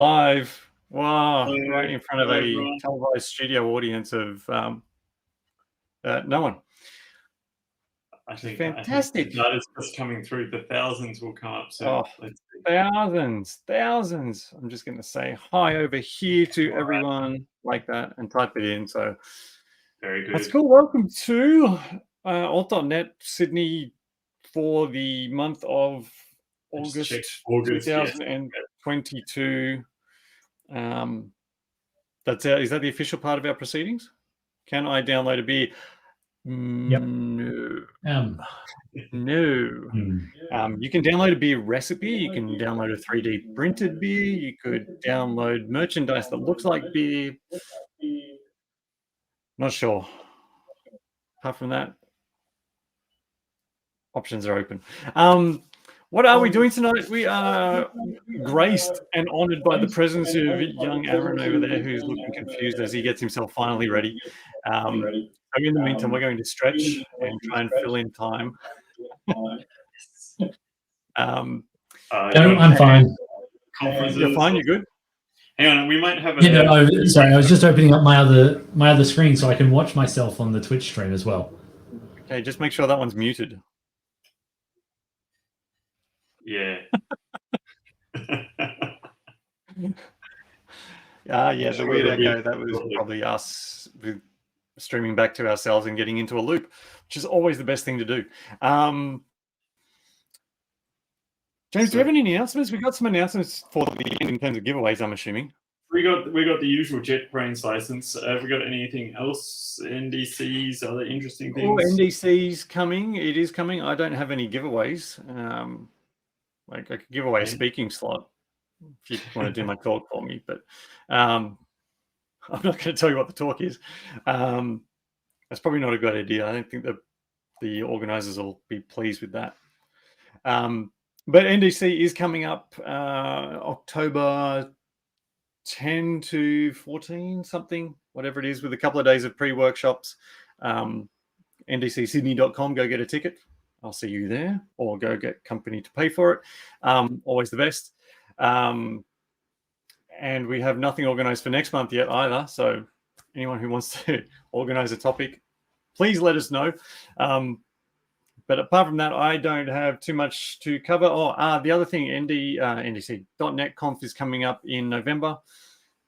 Live. Wow, Hello. right in front of Hello, a everyone. televised studio audience of no one. I think Fantastic. the data's just coming through. The thousands will come up soon. Oh, Let's see. thousands. I'm just going to say hi over here to everyone like that and type it in. So Very good. that's cool. Welcome to alt.net Sydney for the month of August Yes. 2022. Is that the official part of our proceedings? Can I download a beer? Yep. No. You can download a beer recipe. You can download a 3D printed beer. You could download merchandise that looks like beer. Not sure. Apart from that, options are open. What are we doing tonight? We are graced and honoured by the presence of young Aaron over there, who's looking confused as he gets himself finally ready. In the meantime, we're going to stretch and try and fill in time. No, I'm fine. You're fine. You're good. Hang on, we might have a. Sorry, I was just opening up my other screen so I can watch myself on the Twitch stream as well. Okay, just make sure that one's muted. Yeah. Yeah, the weird echo, that was probably us streaming back to ourselves and getting into a loop, which is always the best thing to do. James, do you have any announcements? We got some announcements for the end in terms of giveaways, I'm assuming. We got the usual JetBrains license. Have we got anything else? NDCs, other interesting things? Oh, NDC's coming. It is coming. I don't have any giveaways. Like I could give away a speaking slot if you want to do my talk for me, but I'm not going to tell you what the talk is. That's probably not a good idea. I don't think that the organizers will be pleased with that. But NDC is coming up October 10 to 14, something, whatever it is, with a couple of days of pre-workshops. ndcsydney.com, go get a ticket. I'll see you there, or go get company to pay for it. Always the best. And we have nothing organized for next month yet either. So anyone who wants to organize a topic, please let us know. But apart from that, I don't have too much to cover. The other thing, NDC.NET Conf is coming up in November.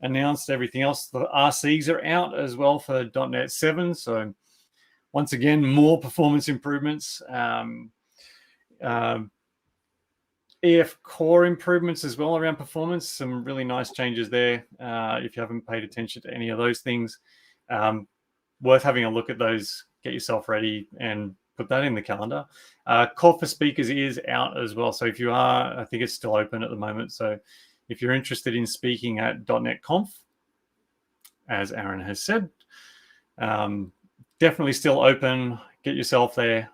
Announced everything else. The RCs are out as well for .NET 7. So once again, more performance improvements. EF core improvements as well around performance. Some really nice changes there. If you haven't paid attention to any of those things, worth having a look at those. Get yourself ready and put that in the calendar. Call for speakers is out as well. So if you are, I think it's still open at the moment. So if you're interested in speaking at .NET Conf, as Aaron has said, definitely still open. Get yourself there.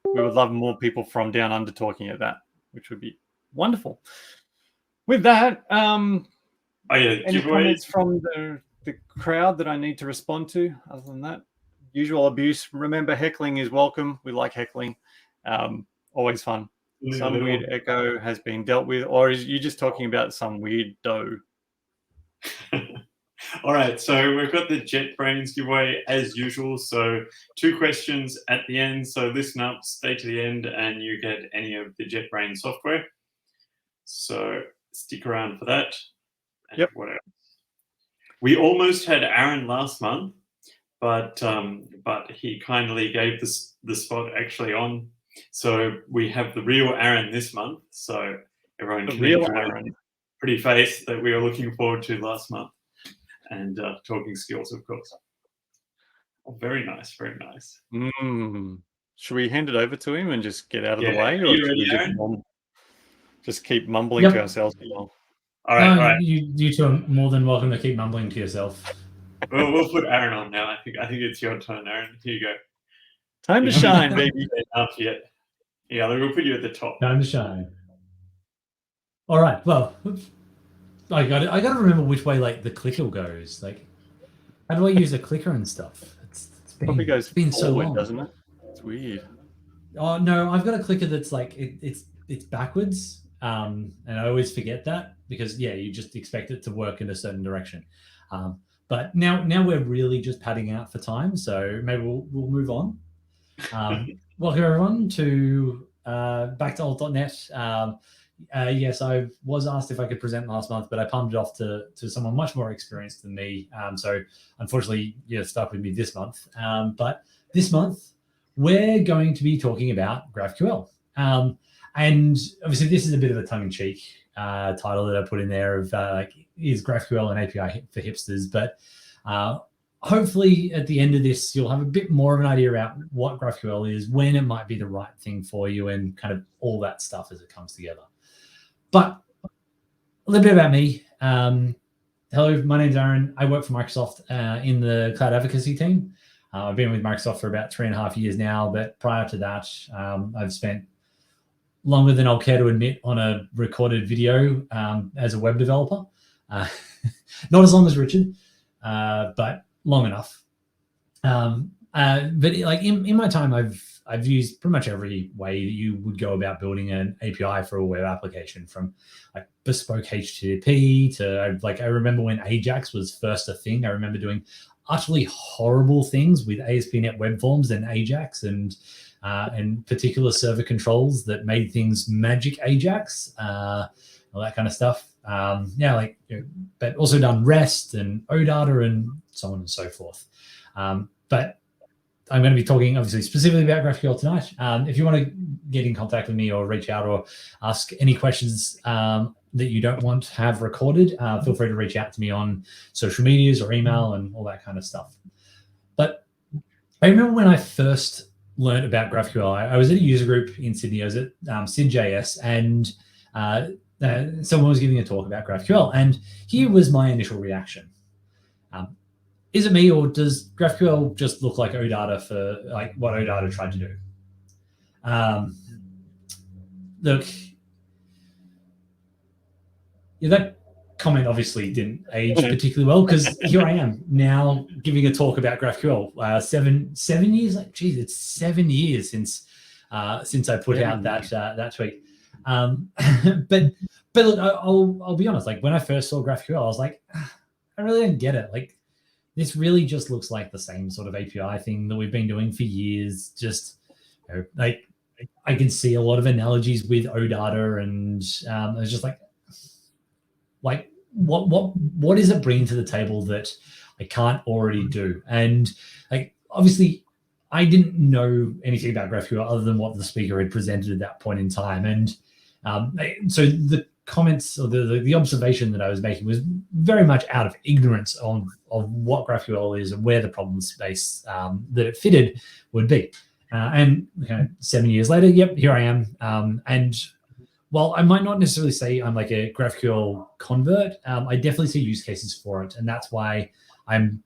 We would love more people from down under talking at that, which would be wonderful. With that, any comments from the crowd that I need to respond to? Other than that, usual abuse. Remember, heckling is welcome. We like heckling. Always fun. Some weird echo has been dealt with, or is you just talking about some weird dough? All right, so we've got the JetBrains giveaway as usual. So 2 questions at the end. So listen up, stay to the end, and you get any of the JetBrains software. So stick around for that. And yep. What else? We almost had Aaron last month, but he kindly gave the spot actually on. So we have the real Aaron this month. So everyone can enjoy the pretty face that we were looking forward to last month. And talking skills, of course. Oh, very nice, very nice. Should we hand it over to him and just get out of the way, or should we just keep mumbling to ourselves as well? All right. You two are more than welcome to keep mumbling to yourself. We'll put Aaron on now. I think it's your turn, Aaron. Here you go. Time to shine, baby. Not yet. Yeah, we'll put you at the top. Time to shine. All right. Well, I got to remember which way like the clicker goes. Like, how do I use a clicker and stuff? It's been so long, doesn't it? It's weird. Oh no, I've got a clicker that's like it's backwards. And I always forget that because, yeah, you just expect it to work in a certain direction. But now we're really just padding out for time, so maybe we'll move on. Welcome everyone to back to alt.net. Yes, I was asked if I could present last month, but I palmed it off to someone much more experienced than me. So unfortunately, you're stuck with me this month. But this month, we're going to be talking about GraphQL. And obviously, this is a bit of a tongue-in-cheek title that I put in there of like, is GraphQL an API for hipsters? But hopefully at the end of this, you'll have a bit more of an idea about what GraphQL is, when it might be the right thing for you, and kind of all that stuff as it comes together. But a little bit about me. Hello, my name's Aaron. I work for Microsoft in the cloud advocacy team. I've been with Microsoft for about 3.5 years now, but prior to that, I've spent longer than I'll care to admit on a recorded video as a web developer. Not as long as Richard, but long enough. But like in my time, I've used pretty much every way that you would go about building an API for a web application, from like bespoke HTTP to like, I remember when Ajax was first a thing. I remember doing utterly horrible things with ASP.NET Web Forms and Ajax and particular server controls that made things magic Ajax, all that kind of stuff. Yeah, like, you know, but also done REST and OData and so on and so forth. But I'm going to be talking obviously specifically about GraphQL tonight. If you want to get in contact with me or reach out or ask any questions that you don't want to have recorded, feel free to reach out to me on social medias or email and all that kind of stuff. But I remember when I first learned about GraphQL, I was at a user group in Sydney. I was at SydJS, and someone was giving a talk about GraphQL, and here was my initial reaction. Is it me, or does GraphQL just look like OData for like what OData tried to do? Look, yeah, that comment obviously didn't age particularly well, because here I am now giving a talk about GraphQL. 7 years, like, geez, it's 7 years since I put out that tweet. But look, I'll be honest. Like, when I first saw GraphQL, I was like, I really don't get it. Like, this really just looks like the same sort of API thing that we've been doing for years. Just, you know, like, I can see a lot of analogies with OData, and I was just like what is it bringing to the table that I can't already do? And like, obviously, I didn't know anything about GraphQL other than what the speaker had presented at that point in time. And so the comments or the observation that I was making was very much out of ignorance of what GraphQL is and where the problem space that it fitted would be. And 7 years later, yep, here I am. And while I might not necessarily say I'm like a GraphQL convert, I definitely see use cases for it. And that's why I'm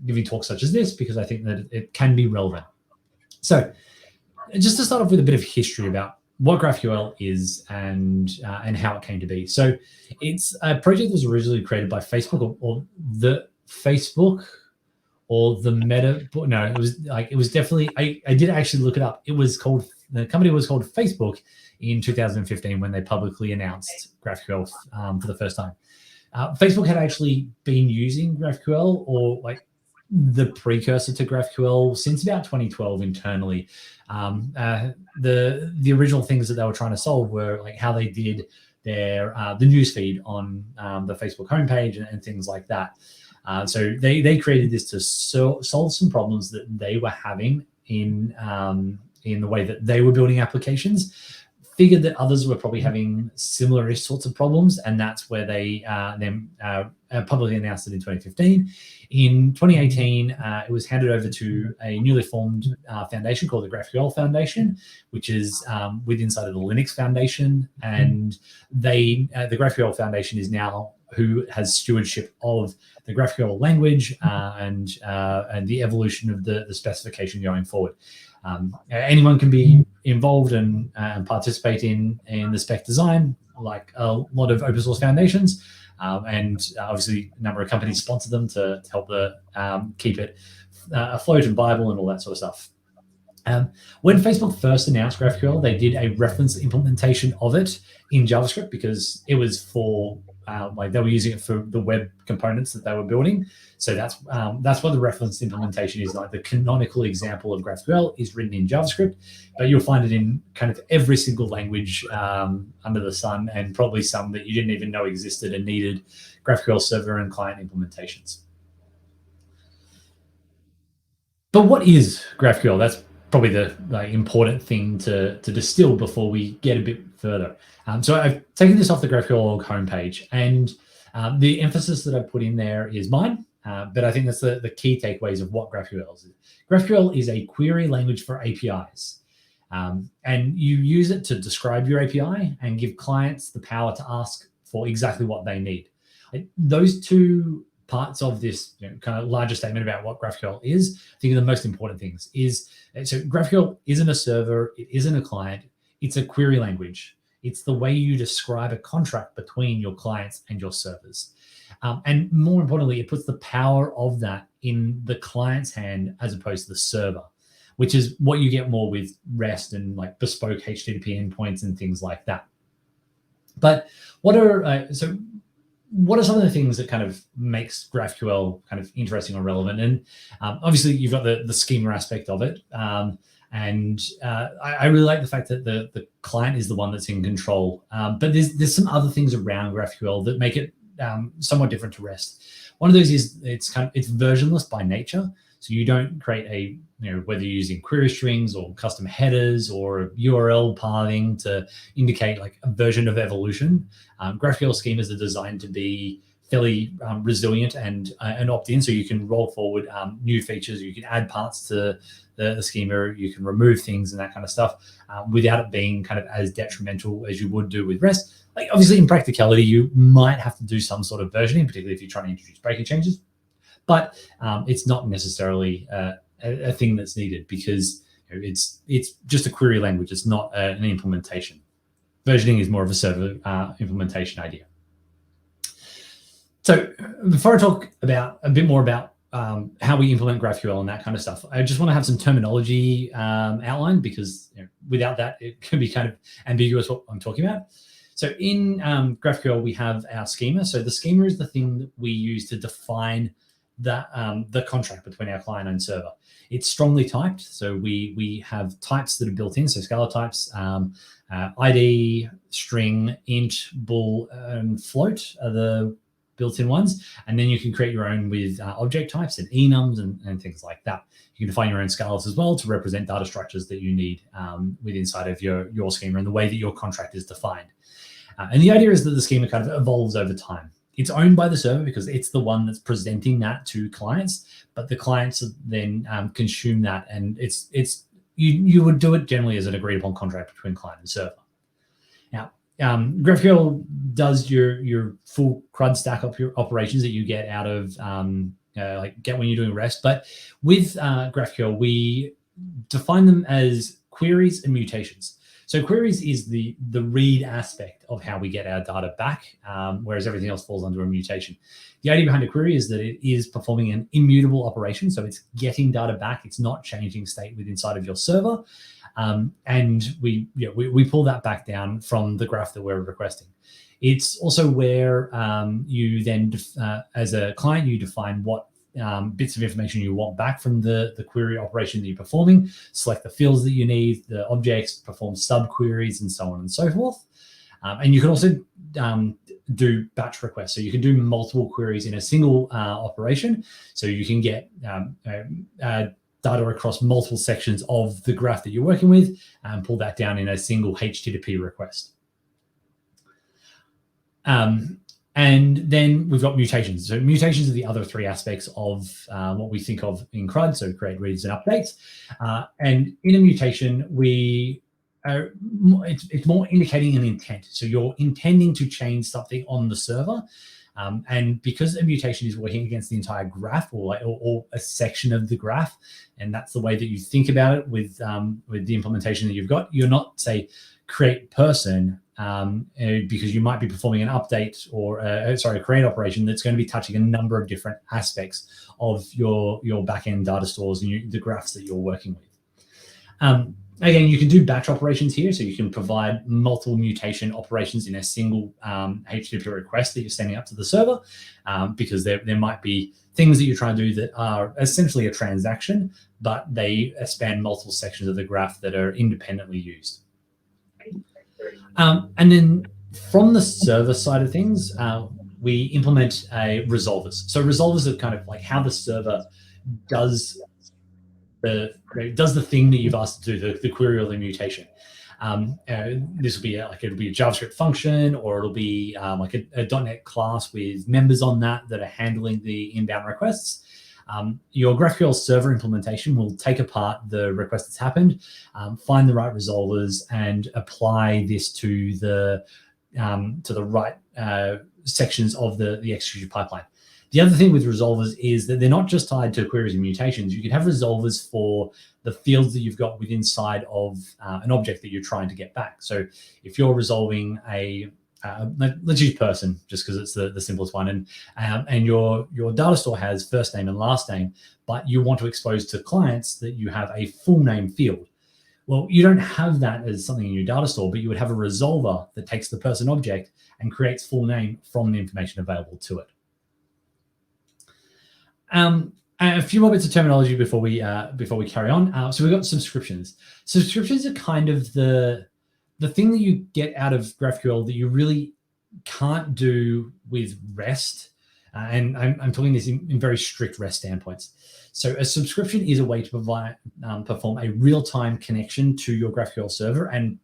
giving talks such as this, because I think that it can be relevant. So just to start off with a bit of history about what GraphQL is and how it came to be. So it's a project that was originally created by Facebook or the Facebook or the Meta. No, it was definitely, I did actually look it up. The company was called Facebook in 2015 when they publicly announced GraphQL for the first time. Facebook had actually been using GraphQL, or like the precursor to GraphQL, since about 2012 internally. The original things that they were trying to solve were like how they did their the newsfeed on the Facebook homepage and things like that. So they created this to solve some problems that they were having in the way that they were building applications. Figured that others were probably having similar sorts of problems, and that's where they then publicly announced it in 2015. In 2018, it was handed over to a newly formed foundation called the GraphQL Foundation, which is inside of the Linux Foundation, and the GraphQL Foundation is now who has stewardship of the GraphQL language and the evolution of the specification going forward. Anyone can be involved and participate in the spec design, like a lot of open source foundations, and obviously a number of companies sponsor them to help keep it afloat and viable and all that sort of stuff. When Facebook first announced GraphQL, they did a reference implementation of it in JavaScript because it was for like they were using it for the web components that they were building. So that's what the reference implementation is. Like the canonical example of GraphQL is written in JavaScript, but you'll find it in kind of every single language under the sun, and probably some that you didn't even know existed and needed GraphQL server and client implementations. But what is GraphQL? That's probably the important thing to distill before we get a bit further. So I've taken this off the GraphQL homepage, and the emphasis that I've put in there is mine, but I think that's the key takeaways of what GraphQL is. GraphQL is a query language for APIs, and you use it to describe your API and give clients the power to ask for exactly what they need. Those two parts of this kind of larger statement about what GraphQL is, I think are the most important things. So GraphQL isn't a server, it isn't a client, it's a query language. It's the way you describe a contract between your clients and your servers. And more importantly, it puts the power of that in the client's hand as opposed to the server, which is what you get more with REST and like bespoke HTTP endpoints and things like that. But what are some of the things that kind of makes GraphQL kind of interesting or relevant? And obviously, you've got the schema aspect of it. And I really like the fact that the client is the one that's in control. But there's some other things around GraphQL that make it somewhat different to REST. One of those is it's versionless by nature. So you don't create whether you're using query strings or custom headers or URL pathing to indicate like a version of evolution. GraphQL schemas are designed to be fairly resilient and opt-in, so you can roll forward new features. You can add parts to the schema. You can remove things and that kind of stuff without it being kind of as detrimental as you would do with REST. Like obviously, in practicality, you might have to do some sort of versioning, particularly if you're trying to introduce breaking changes. But it's not necessarily a thing that's needed because it's just a query language. It's not an implementation. Versioning is more of a server implementation idea. So before I talk about a bit more about how we implement GraphQL and that kind of stuff, I just want to have some terminology outlined because without that, it can be kind of ambiguous what I'm talking about. So in GraphQL, we have our schema. So the schema is the thing that we use to define the contract between our client and server. It's strongly typed, so we have types that are built in, so Scala types, ID, string, int, bool, and float are the built-in ones, and then you can create your own with object types and enums and things like that. You can define your own scalas as well to represent data structures that you need inside of your schema and the way that your contract is defined. And the idea is that the schema kind of evolves over time. It's owned by the server because it's the one that's presenting that to clients, but the clients then consume that, and you would do it generally as an agreed upon contract between client and server. Now, GraphQL does your full CRUD stack of your operations that you get out of get when you're doing REST, but with GraphQL we define them as queries and mutations. So queries is the read aspect of how we get our data back, whereas everything else falls under a mutation. The idea behind a query is that it is performing an immutable operation, so it's getting data back. It's not changing state within inside of your server, and we pull that back down from the graph that we're requesting. It's also where you then, as a client, you define what bits of information you want back from the query operation that you're performing, select the fields that you need, the objects, perform sub-queries, and so on and so forth. And you can also do batch requests. So you can do multiple queries in a single operation. So you can get data across multiple sections of the graph that you're working with and pull that down in a single HTTP request. And then we've got mutations. So mutations are the other three aspects of what we think of in CRUD, so create, reads, and updates. And in a mutation, it's more indicating an intent. So you're intending to change something on the server. And because a mutation is working against the entire graph or a section of the graph, and that's the way that you think about it with the implementation that you've got, you're not, say, create person, because you might be performing an update or a create operation that's going to be touching a number of different aspects of your backend data stores and the graphs that you're working with. Again, you can do batch operations here, so you can provide multiple mutation operations in a single HTTP request that you're sending up to the server, because there might be things that you're trying to do that are essentially a transaction, but they span multiple sections of the graph that are independently used. And then from the server side of things, we implement resolvers. So resolvers are kind of like how the server does the thing that you've asked to do, the query or the mutation. This will be it'll be a JavaScript function, or it'll be like a .NET class with members on that are handling the inbound requests. Your GraphQL server implementation will take apart the request that's happened, find the right resolvers, and apply this to the right sections of the execution pipeline. The other thing with resolvers is that they're not just tied to queries and mutations. You can have resolvers for the fields that you've got within inside of an object that you're trying to get back. So if you're resolving let's use person just because it's the simplest one, and your data store has first name and last name, but you want to expose to clients that you have a full name field. Well, you don't have that as something in your data store, but you would have a resolver that takes the person object and creates full name from the information available to it. A few more bits of terminology before we carry on. So we've got subscriptions. Subscriptions are kind of the thing that you get out of GraphQL that you really can't do with REST. And I'm talking this in very strict REST standpoints. So a subscription is a way to perform a real-time connection to your GraphQL server and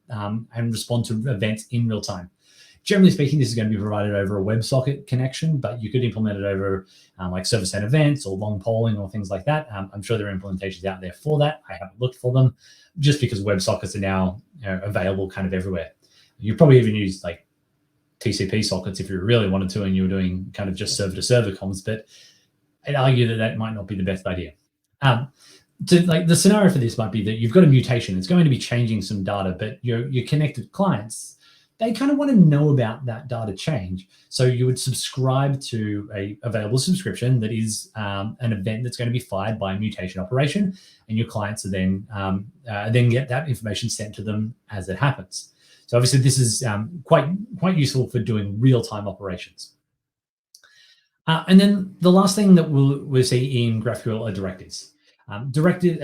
respond to events in real time. Generally speaking, this is going to be provided over a WebSocket connection, but you could implement it over like server-side events or long polling or things like that. I'm sure there are implementations out there for that. I haven't looked for them just because WebSockets are now available kind of everywhere. You probably even use like TCP sockets if you really wanted to and you were doing kind of just server-to-server comms, but I'd argue that might not be the best idea. So like the scenario for this might be that you've got a mutation. It's going to be changing some data, but your connected clients, they kind of want to know about that data change. So you would subscribe to a available subscription that is an event that's going to be fired by a mutation operation, and your clients are then get that information sent to them as it happens. So obviously this is quite useful for doing real-time operations. And then the last thing that we'll see in GraphQL are directives. Directives,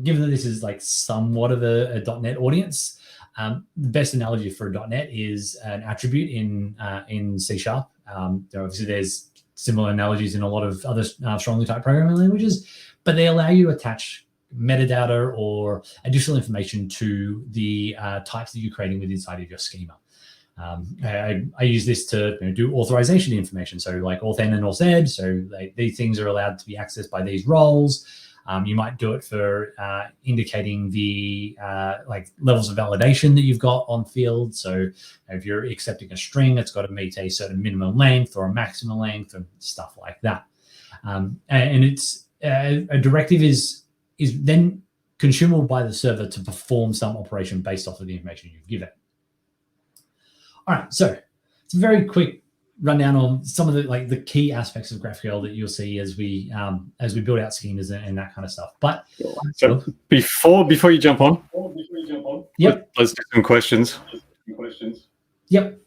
given that this is like somewhat of a .NET audience, the best analogy for .NET is an attribute in C#. Obviously, there's similar analogies in a lot of other strongly typed programming languages, but they allow you to attach metadata or additional information to the types that you're creating within inside of your schema. I use this to do authorization information, so like authn and authid, so these things are allowed to be accessed by these roles. You might do it for indicating the like levels of validation that you've got on field. So if you're accepting a string, it's got to meet a certain minimum length or a maximum length and stuff like that. And it's a directive is then consumable by the server to perform some operation based off of the information you've given. All right, so it's a very quick rundown on some of the key aspects of GraphQL that you'll see as we build out schemas and that kind of stuff. But so before you jump on, yep, let's do some questions. Yep.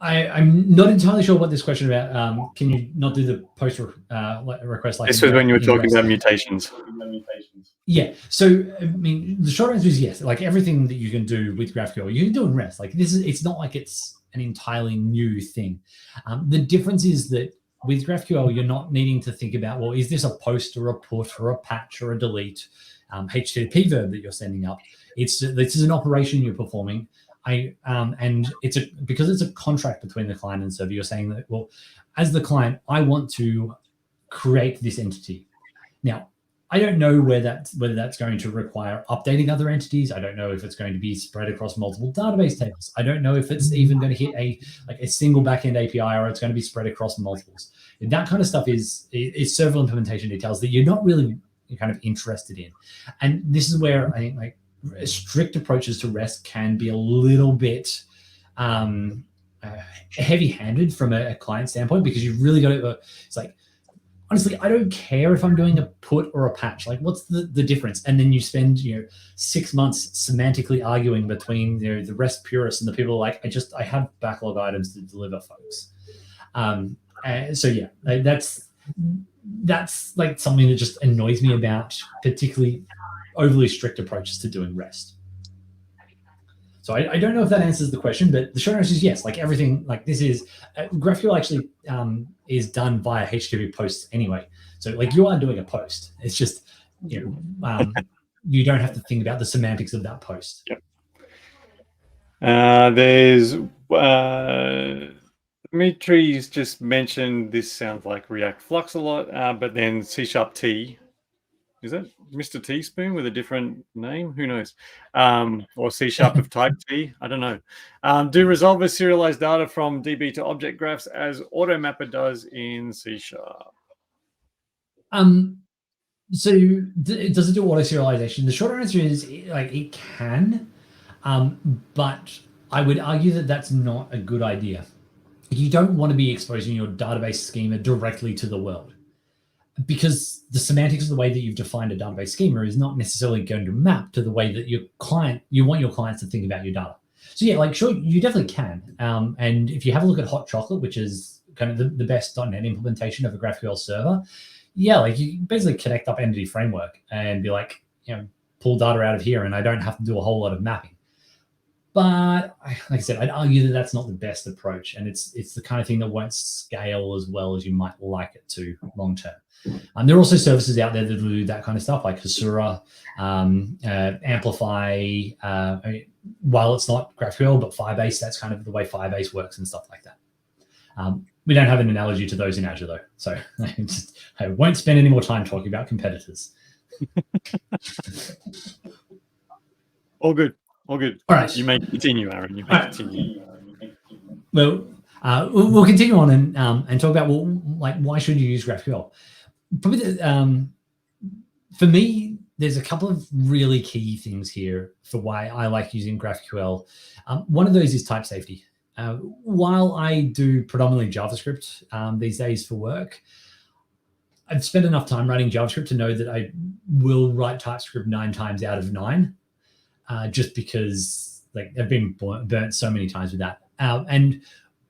I'm not entirely sure what this question about. Can you not do the post request like this was when you were talking about mutations? Yeah. So I mean, the short answer is yes. Like everything that you can do with GraphQL, you can do in REST. Like it's not like it's an entirely new thing. The difference is that with GraphQL, you're not needing to think about, well, is this a post or a put or a patch or a delete HTTP verb that you're sending up? This is an operation you're performing. And because it's a contract between the client and server, you're saying that, well, as the client, I want to create this entity. Now, I don't know whether that's going to require updating other entities. I don't know if it's going to be spread across multiple database tables. I don't know if it's even going to hit a single backend API or it's going to be spread across multiples. And that kind of stuff is server implementation details that you're not really kind of interested in. And this is where I think like strict approaches to REST can be a little bit heavy-handed from a client standpoint, because you've really got to. It's like honestly, I don't care if I'm doing a put or a patch. Like, what's the difference? And then you spend 6 months semantically arguing between the REST purists and the people like, I have backlog items to deliver, folks. So yeah, that's like something that just annoys me about particularly overly strict approaches to doing REST. So I don't know if that answers the question, but the short answer is yes. Like everything, like this is GraphQL actually is done via HTTP posts anyway. So like you are doing a post. It's just you don't have to think about the semantics of that post. Yep. There's Dimitri's just mentioned this sounds like React Flux a lot, but then C# T. Is that Mr. Teaspoon with a different name? Who knows? Or C# of type T? I don't know. Do resolvers serialize data from DB to object graphs as AutoMapper does in C#? So does it do auto serialization? The short answer is like it can, but I would argue that that's not a good idea. You don't want to be exposing your database schema directly to the world, because the semantics of the way that you've defined a database schema is not necessarily going to map to the way that you want your clients to think about your data. So yeah, like sure, you definitely can. And if you have a look at Hot Chocolate, which is kind of the best .NET implementation of a GraphQL server, yeah, like you basically connect up Entity Framework and be like, pull data out of here, and I don't have to do a whole lot of mapping. But like I said, I'd argue that that's not the best approach, and it's the kind of thing that won't scale as well as you might like it to long term. There are also services out there that do that kind of stuff, like Hasura, Amplify. While it's not GraphQL, but Firebase, that's kind of the way Firebase works and stuff like that. We don't have an analogy to those in Azure, though, so I won't spend any more time talking about competitors. All good. All good. All right. You may continue, Aaron. You may continue. Well, we'll continue on and talk about why should you use GraphQL? Probably for me, there's a couple of really key things here for why I like using GraphQL. One of those is type safety. While I do predominantly JavaScript these days for work, I've spent enough time writing JavaScript to know that I will write TypeScript 9 times out of 9. Just because I've been burnt so many times with that. And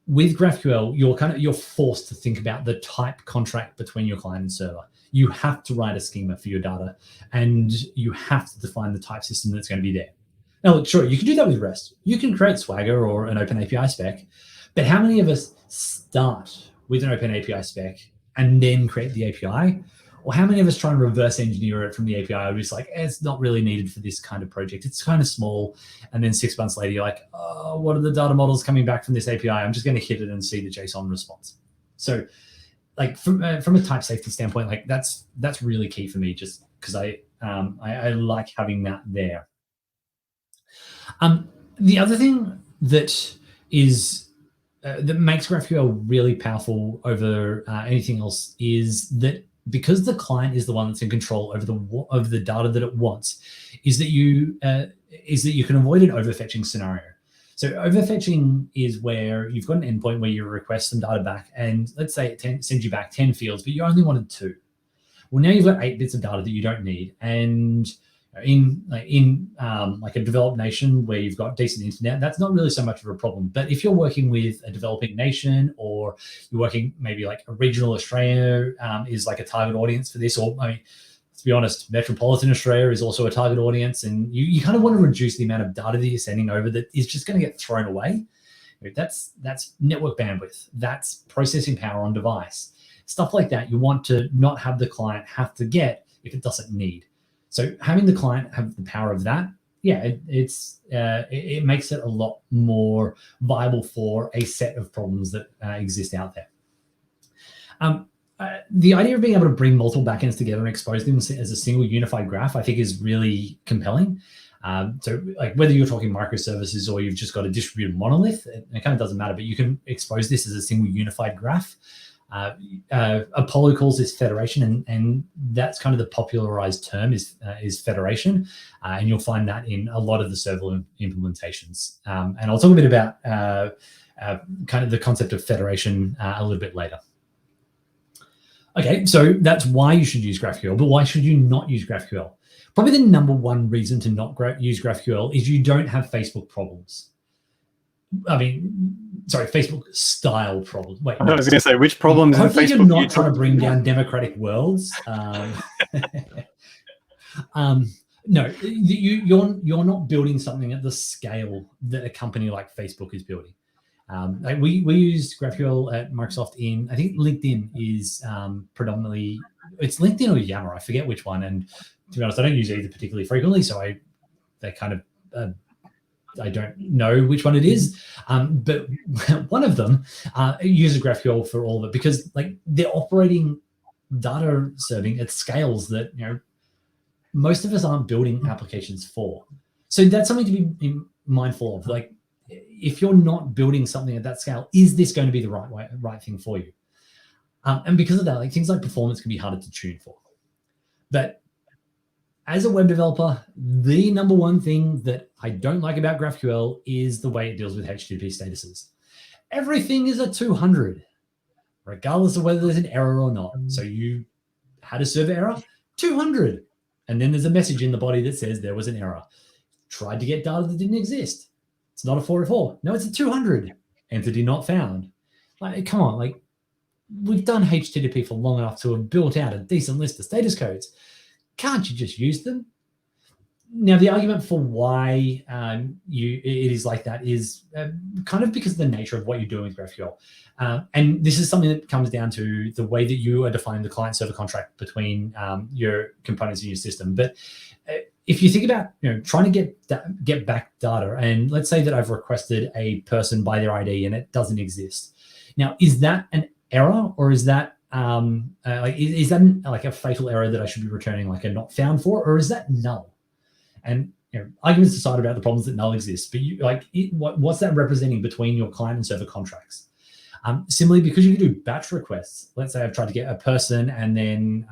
with GraphQL, you're forced to think about the type contract between your client and server. You have to write a schema for your data, and you have to define the type system that's going to be there. Now, look, sure, you can do that with REST. You can create Swagger or an Open API spec, but how many of us start with an Open API spec and then create the API? Or how many of us try and reverse engineer it from the API? We're just like, it's not really needed for this kind of project. It's kind of small. And then 6 months later, you're like, oh, what are the data models coming back from this API? I'm just going to hit it and see the JSON response. So like from a type safety standpoint, like that's really key for me, just because I like having that there. The other thing that is that makes GraphQL really powerful over anything else is that because the client is the one that's in control over the data that it wants, is that you can avoid an overfetching scenario. So overfetching is where you've got an endpoint where you request some data back, and let's say it sends you back 10 fields, but you only wanted 2. Well, now you've got 8 bits of data that you don't need, and in like a developed nation where you've got decent internet, that's not really so much of a problem. But if you're working with a developing nation, or you're working maybe like a regional Australia is like a target audience for this, or let's be honest, metropolitan Australia is also a target audience, and you kind of want to reduce the amount of data that you're sending over that is just going to get thrown away. That's network bandwidth, that's processing power on device, stuff like that. You want to not have the client have to get if it doesn't need. So having the client have the power of that, yeah, it makes it a lot more viable for a set of problems that exist out there. The idea of being able to bring multiple backends together and expose them as a single unified graph, I think, is really compelling. So like whether you're talking microservices or you've just got a distributed monolith, it kind of doesn't matter, but you can expose this as a single unified graph. Apollo calls this federation, and that's kind of the popularized term is federation, and you'll find that in a lot of the serverless implementations. And I'll talk a bit about kind of the concept of federation a little bit later. Okay, so that's why you should use GraphQL, but why should you not use GraphQL? Probably the number one reason to not use GraphQL is you don't have Facebook problems. I mean, sorry, Facebook style problems. Wait, I was going to say, which problems in hopefully Facebook? You're not trying to bring down democratic worlds. No, you're not building something at the scale that a company like Facebook is building. Like we use GraphQL at Microsoft in, I think LinkedIn is predominantly, it's LinkedIn or Yammer, I forget which one. And to be honest, I don't use either particularly frequently, so I don't know which one it is. But one of them uses GraphQL for all of it because like they're operating data serving at scales that most of us aren't building applications for. So that's something to be mindful of. Like, if you're not building something at that scale, is this going to be the right thing for you? And because of that, like things like performance can be harder to tune for. But as a web developer, the number one thing that I don't like about GraphQL is the way it deals with HTTP statuses. Everything is a 200, regardless of whether there's an error or not. So you had a server error, 200. And then there's a message in the body that says there was an error. Tried to get data that didn't exist. It's not a 404. No, it's a 200. Entity not found. Like, come on, like we've done HTTP for long enough to have built out a decent list of status codes. Can't you just use them? Now, the argument for why it is like that is kind of because of the nature of what you're doing with GraphQL. And this is something that comes down to the way that you are defining the client-server contract between your components in your system. But if you think about trying to get back data, and let's say that I've requested a person by their ID and it doesn't exist. Now, is that an error, or is that is that like a fatal error that I should be returning like a not found for, or is that null? And arguments aside about the problems that null exist, but what's that representing between your client and server contracts? Similarly, because you can do batch requests. Let's say I've tried to get a person and then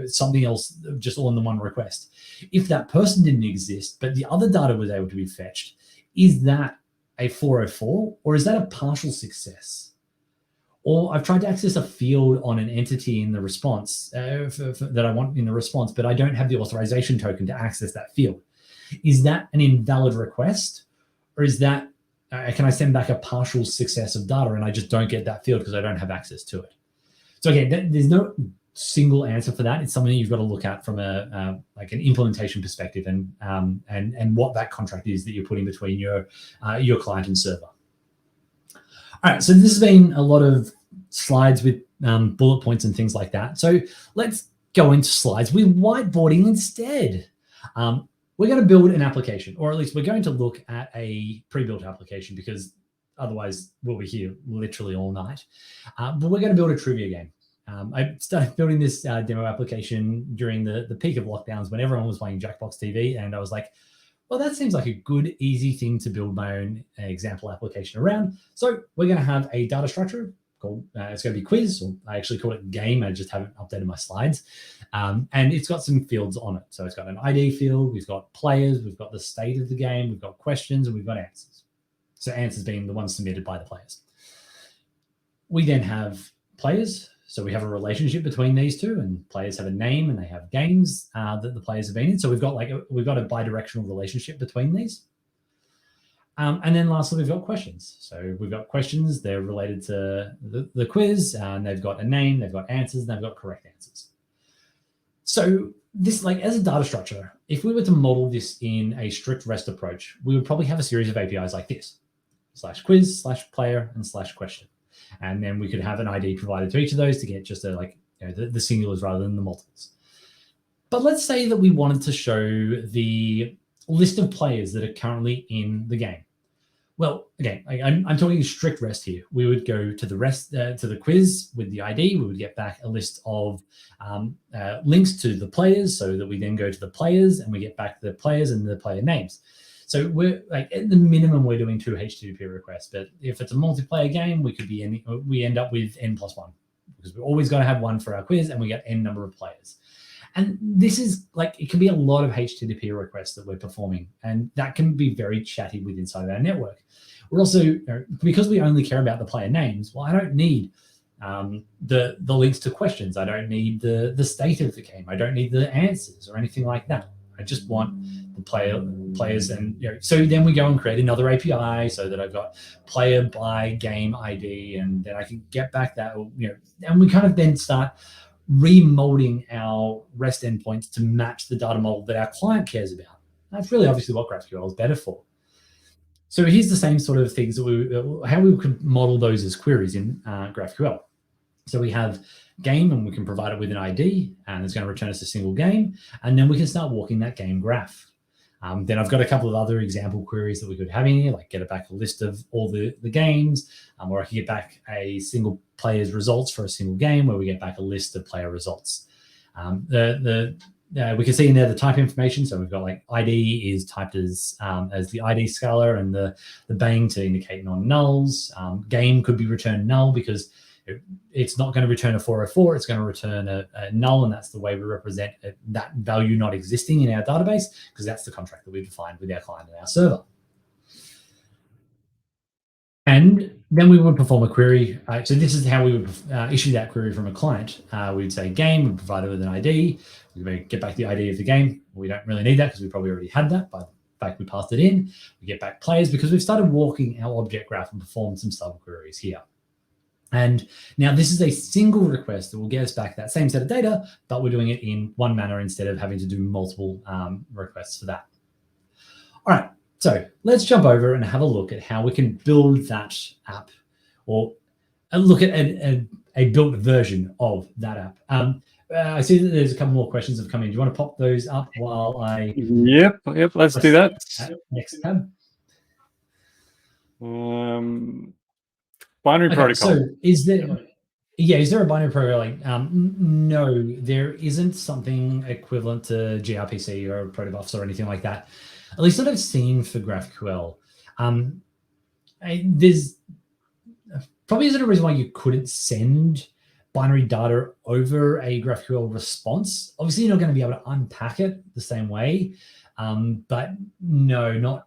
something else just all in the one request. If that person didn't exist, but the other data was able to be fetched, is that a 404 or is that a partial success? Or I've tried to access a field on an entity in the response that I want in the response, but I don't have the authorization token to access that field. Is that an invalid request? Or is that, can I send back a partial success of data and I just don't get that field because I don't have access to it? So again, there's no single answer for that. It's something that you've got to look at from like an implementation perspective and what that contract is that you're putting between your client and server. All right, so this has been a lot of slides with bullet points and things like that. So let's go into slides with whiteboarding instead. We're going to build an application, or at least we're going to look at a pre-built application because otherwise we'll be here literally all night. But we're going to build a trivia game. I started building this demo application during the peak of lockdowns when everyone was playing Jackbox TV, and I was like, well, that seems like a good, easy thing to build my own example application around. So we're going to have a data structure called, it's going to be quiz, or I actually call it game. I just haven't updated my slides. And it's got some fields on it. So it's got an ID field, we've got players, we've got the state of the game, we've got questions, and we've got answers. So answers being the ones submitted by the players. We then have players. So we have a relationship between these two, and players have a name and they have games that the players have been in. So we've got a bidirectional relationship between these. And then lastly, we've got questions. So we've got questions, they're related to the quiz, and they've got a name, they've got answers, and they've got correct answers. So this, like as a data structure, if we were to model this in a strict REST approach, we would probably have a series of APIs like this: /quiz, /player, and /question. And then we could have an ID provided to each of those to get just the singulars rather than the multiples. But let's say that we wanted to show the list of players that are currently in the game. Well, again, I'm talking strict REST here. We would go to the REST, to the quiz with the ID. We would get back a list of links to the players, so that we then go to the players and we get back the players and the player names. So we're like at the minimum, we're doing 2 HTTP requests. But if it's a multiplayer game, we end up with n+1 because we've always got to have one for our quiz, and we get n number of players. And this is like, it can be a lot of HTTP requests that we're performing, and that can be very chatty with inside our network. We're also, because we only care about the player names, well, I don't need The links to questions. I don't need the state of the game. I don't need the answers or anything like that. I just want the players, and so then we go and create another API so that I've got player by game ID, and then I can get back that, and we kind of then start remolding our REST endpoints to match the data model that our client cares about. That's really obviously what GraphQL is better for. So here's the same sort of things that how we could model those as queries in GraphQL. So we have game, and we can provide it with an ID, and it's going to return us a single game, and then we can start walking that game graph. Then I've got a couple of other example queries that we could have in here, like get it back a list of all the games, or I can get back a single player's results for a single game, where we get back a list of player results. We can see in there the type information. So we've got like ID is typed as the ID scalar, and the bang to indicate non-nulls. Game could be returned null because it's not going to return a 404. It's going to return a null, and that's the way we represent that value not existing in our database, because that's the contract that we defined with our client and our server. And then we would perform a query. So this is how we would issue that query from a client. We would say game, we provide it with an ID. We would get back the ID of the game. We don't really need that because we probably already had that by the fact we passed it in. We get back players because we've started walking our object graph and performed some sub queries here. And now this is a single request that will get us back that same set of data, but we're doing it in one manner instead of having to do multiple requests for that. All right, so let's jump over and have a look at how we can build that app, or look at a built version of that app. I see that there's a couple more questions that have come in. Do you want to pop those up while I... Yep, let's do that. Next tab. Binary protocol. So is there a binary protocol? No, there isn't something equivalent to gRPC or protobufs or anything like that, at least that I've seen for GraphQL. There's probably isn't a reason why you couldn't send binary data over a GraphQL response. Obviously, you're not going to be able to unpack it the same way, but no,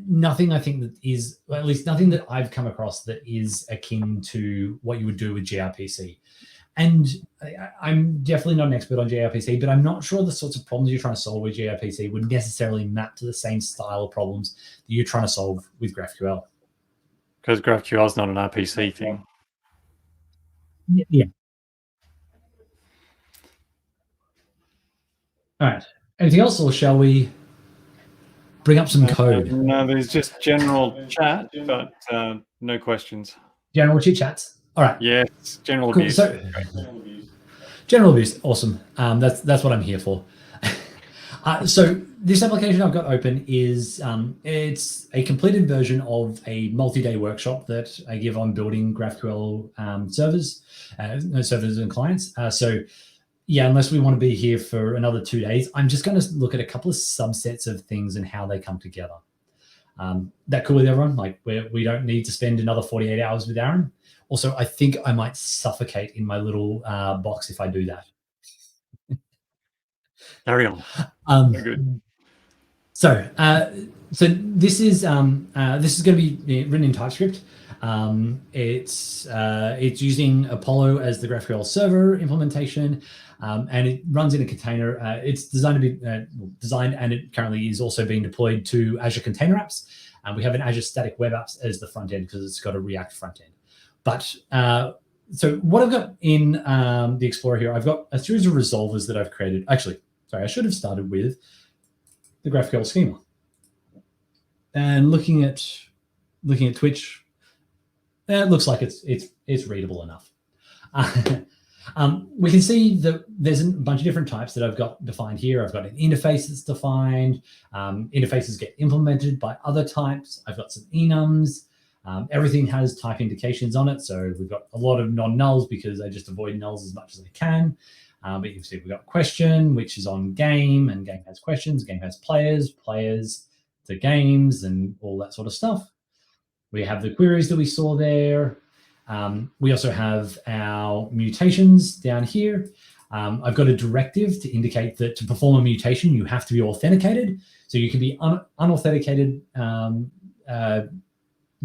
nothing I think that is, well, at least nothing that I've come across that is akin to what you would do with gRPC. And I'm definitely not an expert on gRPC, but I'm not sure the sorts of problems you're trying to solve with gRPC would necessarily map to the same style of problems that you're trying to solve with GraphQL. Because GraphQL is not an RPC thing. Yeah. All right. Anything else, or shall we bring up some code? No, there's just general chat, but no questions. General chit chats. All right. Yes, general cool. abuse. So, general abuse, awesome. That's what I'm here for. So this application I've got open is it's a completed version of a multi-day workshop that I give on building GraphQL servers and clients. So yeah, unless we want to be here for another 2 days, I'm just going to look at a couple of subsets of things and how they come together. That cool with everyone? Like we don't need to spend another 48 hours with Aaron. Also, I think I might suffocate in my little box if I do that. Carry on. Very good. So this is going to be written in TypeScript. It's using Apollo as the GraphQL server implementation, and it runs in a container. It's designed to be designed, and it currently is also being deployed to Azure Container Apps. We have an Azure Static Web Apps as the front end because it's got a React front end. But so what I've got in the Explorer here, I've got a series of resolvers that I've created. Actually, sorry, I should have started with the GraphQL schema. And looking at Twitch, it looks like it's readable enough. We can see that there's a bunch of different types that I've got defined here. I've got an interface that's defined. Interfaces get implemented by other types. I've got some enums. Everything has type indications on it. So we've got a lot of non-nulls because I just avoid nulls as much as I can. But you can see we've got question, which is on game, and game has questions, game has players to games, and all that sort of stuff. We have the queries that we saw there. We also have our mutations down here. I've got a directive to indicate that to perform a mutation, you have to be authenticated. So you can be unauthenticated.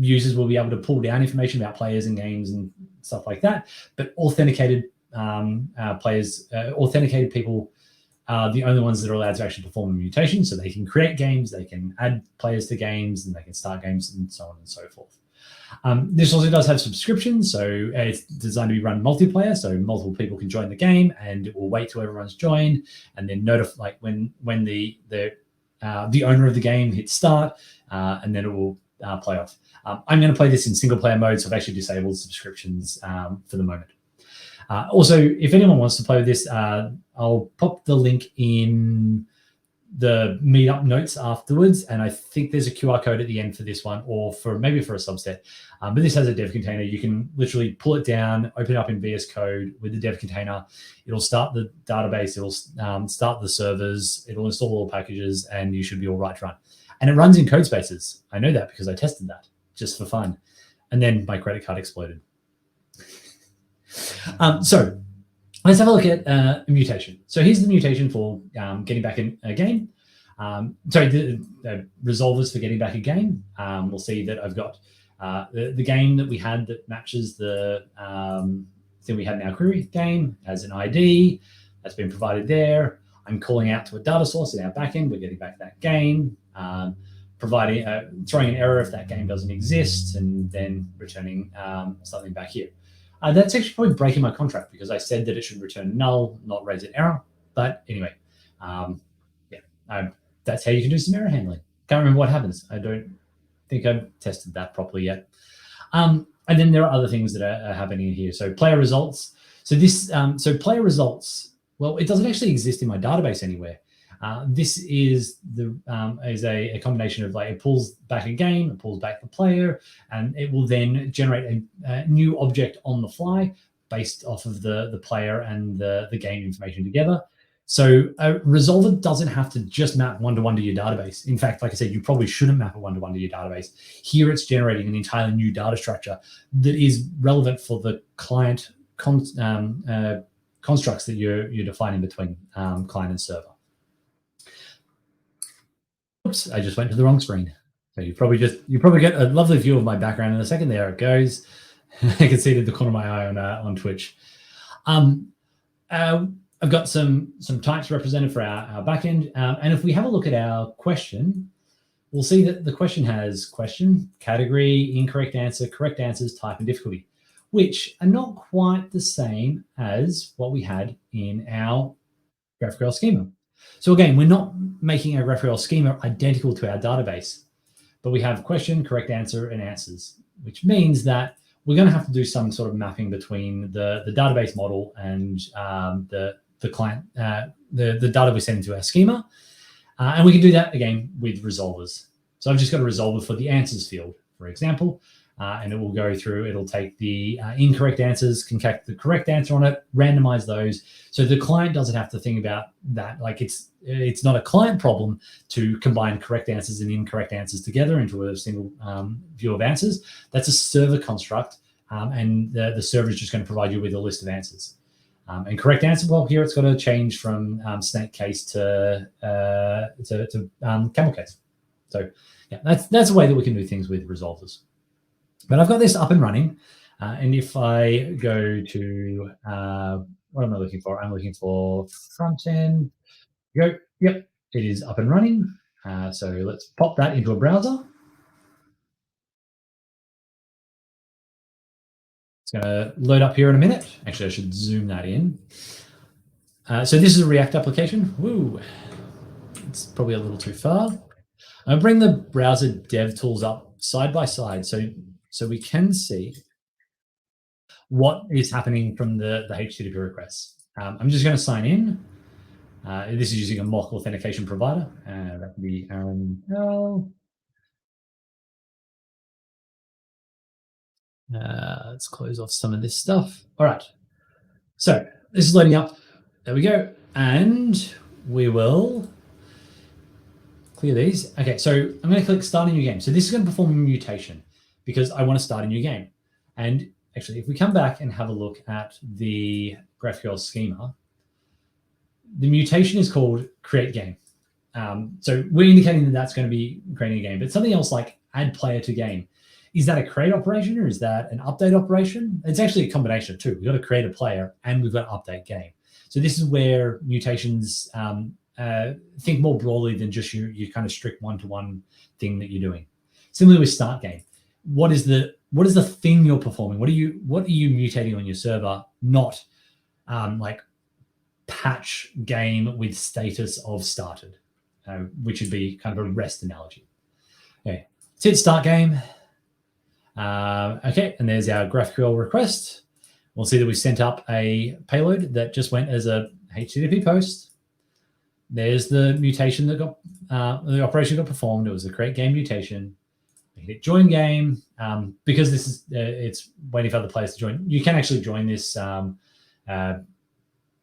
Users will be able to pull down information about players and games and stuff like that. But authenticated players, authenticated people are the only ones that are allowed to actually perform a mutation. So they can create games, they can add players to games, and they can start games, and so on and so forth. This also does have subscriptions, so it's designed to be run multiplayer, so multiple people can join the game, and it will wait till everyone's joined, and then notify, like when the owner of the game hits start, and then it will play off. I'm going to play this in single player mode, so I've actually disabled subscriptions for the moment. Also, if anyone wants to play with this, I'll pop the link in the meetup notes afterwards, and I think there's a QR code at the end for this one, or maybe for a subset. But this has a dev container. You can literally pull it down, open it up in VS Code with the dev container. It'll start the database. It'll start the servers. It'll install all the packages, and you should be all right to run. And it runs in code spaces. I know that because I tested that just for fun. And then my credit card exploded. So let's have a look at a mutation. So here's the mutation for getting back in a game. The resolvers for getting back a game. We'll see that I've got the game that we had that matches the thing we had in our query game as an ID that's been provided there. I'm calling out to a data source in our backend. We're getting back that game, throwing an error if that game doesn't exist, and then returning something back here. That's actually probably breaking my contract because I said that it should return null, not raise an error. But anyway, that's how you can do some error handling. Can't remember what happens. I don't think I've tested that properly yet. And then there are other things that are happening here. So player results. So player results, well, it doesn't actually exist in my database anywhere. This is a combination of, like, it pulls back a game, it pulls back the player, and it will then generate a new object on the fly based off of the player and the game information together. So a resolver doesn't have to just map one-to-one to your database. In fact, like I said, you probably shouldn't map a one-to-one to your database. Here it's generating an entirely new data structure that is relevant for the client constructs that you're defining between client and server. Oops, I just went to the wrong screen. So you probably get a lovely view of my background in a second. There it goes. I can see it in the corner of my eye on Twitch. I've got some types represented for our backend. And if we have a look at our question, we'll see that the question has question, category, incorrect answer, correct answers, type, and difficulty, which are not quite the same as what we had in our GraphQL schema. So again, we're not making our GraphQL schema identical to our database, but we have question, correct answer, and answers, which means that we're going to have to do some sort of mapping between the database model and the client, the data we send into our schema. And we can do that, again, with resolvers. So I've just got a resolver for the answers field, for example, and it will go through, it'll take the incorrect answers, concatenate the correct answer on it, randomize those. So the client doesn't have to think about that. Like, it's not a client problem to combine correct answers and incorrect answers together into a single view of answers. That's a server construct, and the server is just going to provide you with a list of answers. And correct answer, well, here it's got to change from snake case to camel case. So yeah, that's a way that we can do things with resolvers. But I've got this up and running, and if I go to what am I looking for? I'm looking for front end. Go. Yep, it is up and running. So let's pop that into a browser. It's going to load up here in a minute. Actually, I should zoom that in. So this is a React application. Woo, it's probably a little too far. I'll bring the browser dev tools up side by side so we can see what is happening from the HTTP requests. I'm just going to sign in. This is using a mock authentication provider. That would be Aaron Powell. Let's close off some of this stuff. All right. So this is loading up. There we go. And we will clear these. Okay, so I'm going to click start a new game. So this is going to perform a mutation because I want to start a new game. And actually, if we come back and have a look at the GraphQL schema, the mutation is called create game. So we're indicating that that's going to be creating a game, but something else like add player to game is that a create operation or is that an update operation? It's actually a combination of two. We've got to create a player and we've got to update game. So this is where mutations think more broadly than just your kind of strict one-to-one thing that you're doing. Similarly with start game, what is the thing you're performing? What are you mutating on your server? Not like patch game with status of started, which would be kind of a REST analogy. Okay, so it's start game. Okay, and there's our GraphQL request. We'll see that we sent up a payload that just went as a HTTP post. There's the mutation that got the operation got performed. It was a create game mutation. We hit join game because this is it's waiting for other players to join. You can actually join this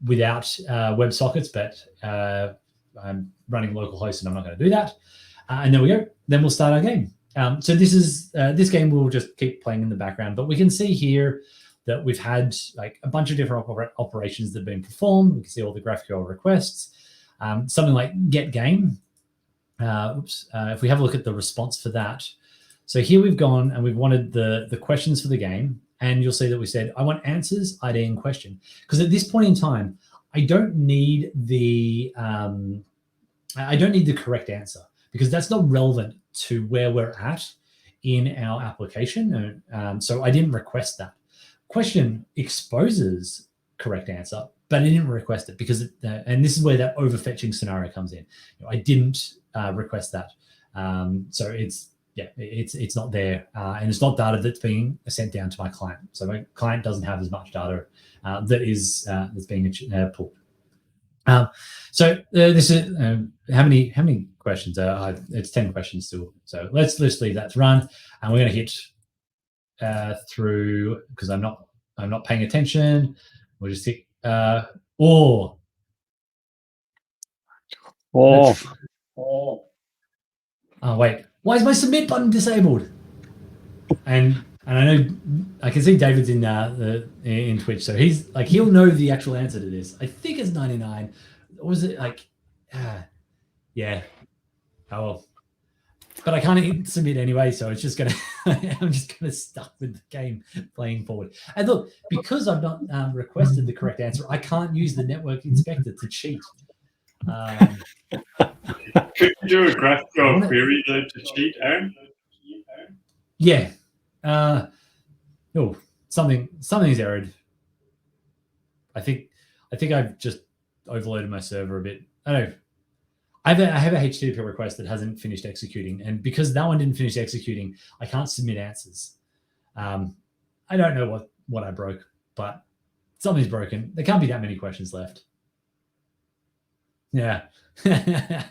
without WebSockets, but I'm running localhost and I'm not going to do that. And there we go. Then we'll start our game. So this is this game will just keep playing in the background, but we can see here that we've had like a bunch of different operations that have been performed. We can see all the GraphQL requests. Something like get game. If we have a look at the response for that. So here we've gone and we've wanted the questions for the game. And you'll see that we said, I want answers, ID, and question. Because at this point in time, I don't need the correct answer because that's not relevant to where we're at in our application. So I didn't request that. Question exposes correct answer, but I didn't request it because, and this is where that overfetching scenario comes in. I didn't request that. So it's not there, and it's not data that's being sent down to my client. So my client doesn't have as much data that's being pulled. So this is how many questions? It's 10 questions still. So let's leave that to run, and we're going to hit through because I'm not paying attention. We'll just hit Oh, wait. Why is my submit button disabled? And I know I can see David's in Twitch, so he's like he'll know the actual answer to this. I think it's 99. Or was it like yeah. Oh well. But I can't hit submit anyway, so it's just I'm just gonna stuck with the game playing forward. And look, because I've not requested the correct answer, I can't use the network inspector to cheat. Could you do a GraphQL query though to cheat, Aaron? Yeah. Something's errored. I think I've just overloaded my server a bit. I don't know. I have a HTTP request that hasn't finished executing, and because that one didn't finish executing, I can't submit answers. I don't know what I broke, but something's broken. There can't be that many questions left. Yeah. This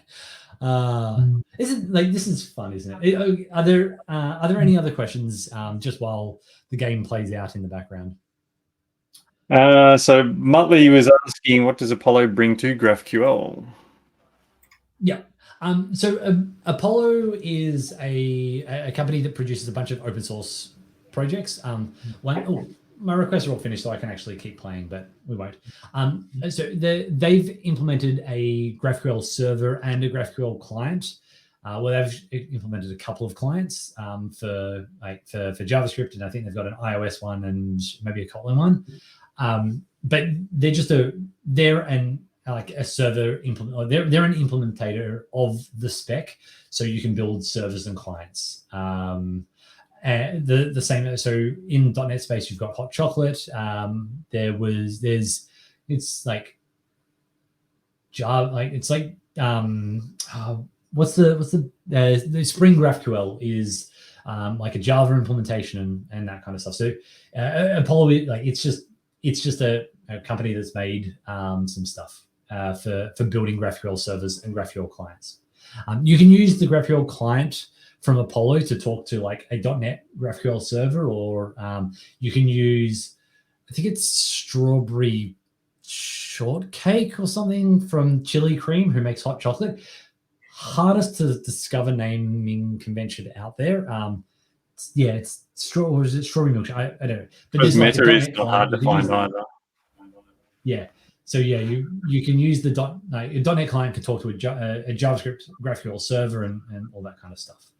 is fun, isn't it? Are there any other questions just while the game plays out in the background? So Muttley was asking, what does Apollo bring to GraphQL? Yeah. So Apollo is a company that produces a bunch of open source projects. My requests are all finished, so I can actually keep playing, but we won't. So they've implemented a GraphQL server and a GraphQL client. They've implemented a couple of clients for JavaScript, and I think they've got an iOS one and maybe a Kotlin one. But they're just they're a server implement. They're an implementator of the spec, so you can build servers and clients. The same. So in .NET space, you've got Hot Chocolate. It's like Java. Like it's like what's the Spring GraphQL is like a Java implementation and that kind of stuff. So Apollo, it's just a company that's made some stuff for building GraphQL servers and GraphQL clients. You can use the GraphQL client from Apollo to talk to like a .NET GraphQL server, or you can use, I think it's Strawberry Shortcake or something from Chili Cream, who makes hot chocolate. Hardest to discover naming convention out there. It's strawberry milkshake. I don't know. But there's like Meta is not hard to find either. Yeah. So yeah, you can use the a .NET client can talk to a JavaScript GraphQL server and all that kind of stuff.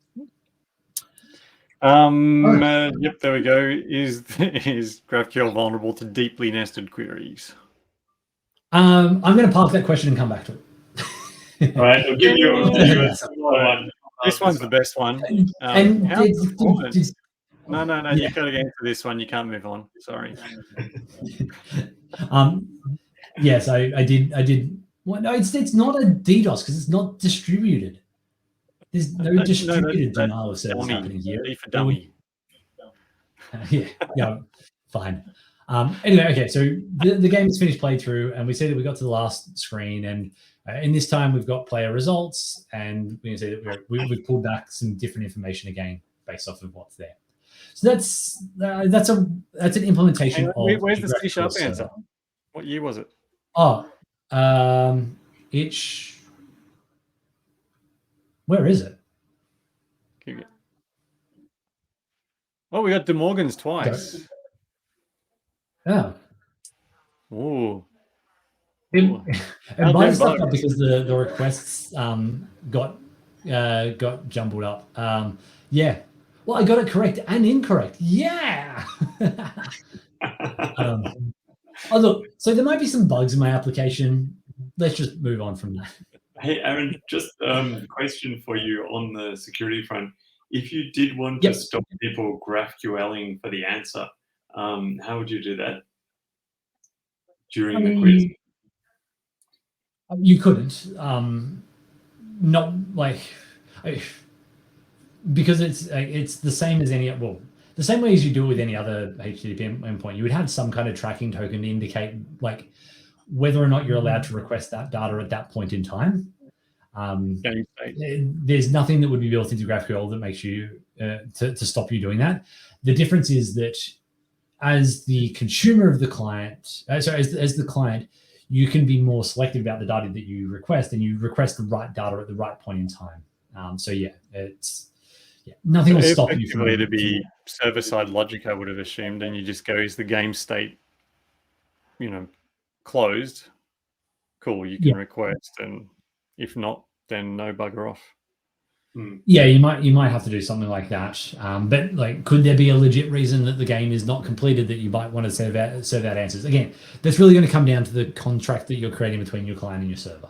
Yep, there we go. Is GraphQL vulnerable to deeply nested queries? I'm going to park that question and come back to it. All right, I'll give you one. This one's the best one. No, you got to answer this one. You can't move on. Sorry. Yes, I did. Well, no, it's not a DDoS because it's not distributed. There's no distributed denial of service happening here. D for dummy. Yeah, fine. Anyway, okay, so the game is finished playthrough, and we see that we got to the last screen, and in this time we've got player results, and we can see that we've pulled back some different information again based off of what's there. So that's an implementation of. Where's the C# answer? What year was it? Oh, where is it? Oh, we got De Morgan's twice. Oh. Ooh. It might have stuffed up because the requests got jumbled up. Yeah. Well, I got it correct and incorrect. Yeah. Oh, look. So there might be some bugs in my application. Let's just move on from that. Hey, Aaron, just a question for you on the security front. If you did want to stop people GraphQLing for the answer, how would you do that during the quiz? You couldn't. Not like because it's the same as any the same way as you do with any other HTTP endpoint. You would have some kind of tracking token to indicate like whether or not you're allowed to request that data at that point in time. There's nothing that would be built into GraphQL that makes you to stop you doing that. The difference is that as the consumer of the client, as the client, you can be more selective about the data that you request, and you request the right data at the right point in time. So nothing will stop you from to be server-side logic. I would have assumed, and you just go, is the game state, closed? Cool, you can request, and if not, then no, bugger off. Yeah, you might have to do something like that. But like, could there be a legit reason that the game is not completed that you might want to serve out answers? Again, that's really going to come down to the contract that you're creating between your client and your server.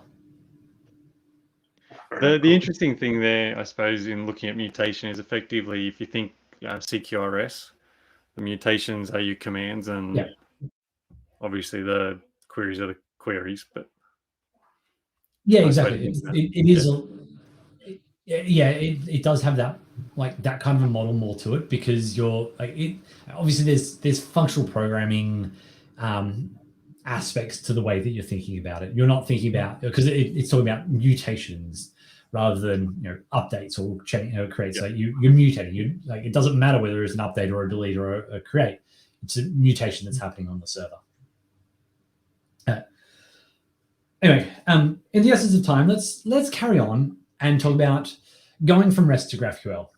The interesting thing there, I suppose, in looking at mutation is effectively, if you think CQRS, the mutations are your commands, and obviously the queries are the queries. But exactly. It is. It does have that that kind of a model more to it, because you're obviously there's functional programming aspects to the way that you're thinking about it. You're not thinking about, because it's talking about mutations rather than updates or creates. Like you're mutating. It doesn't matter whether it's an update or a delete or a create. It's a mutation that's happening on the server. Anyway, in the essence of time, let's carry on and talk about going from REST to GraphQL,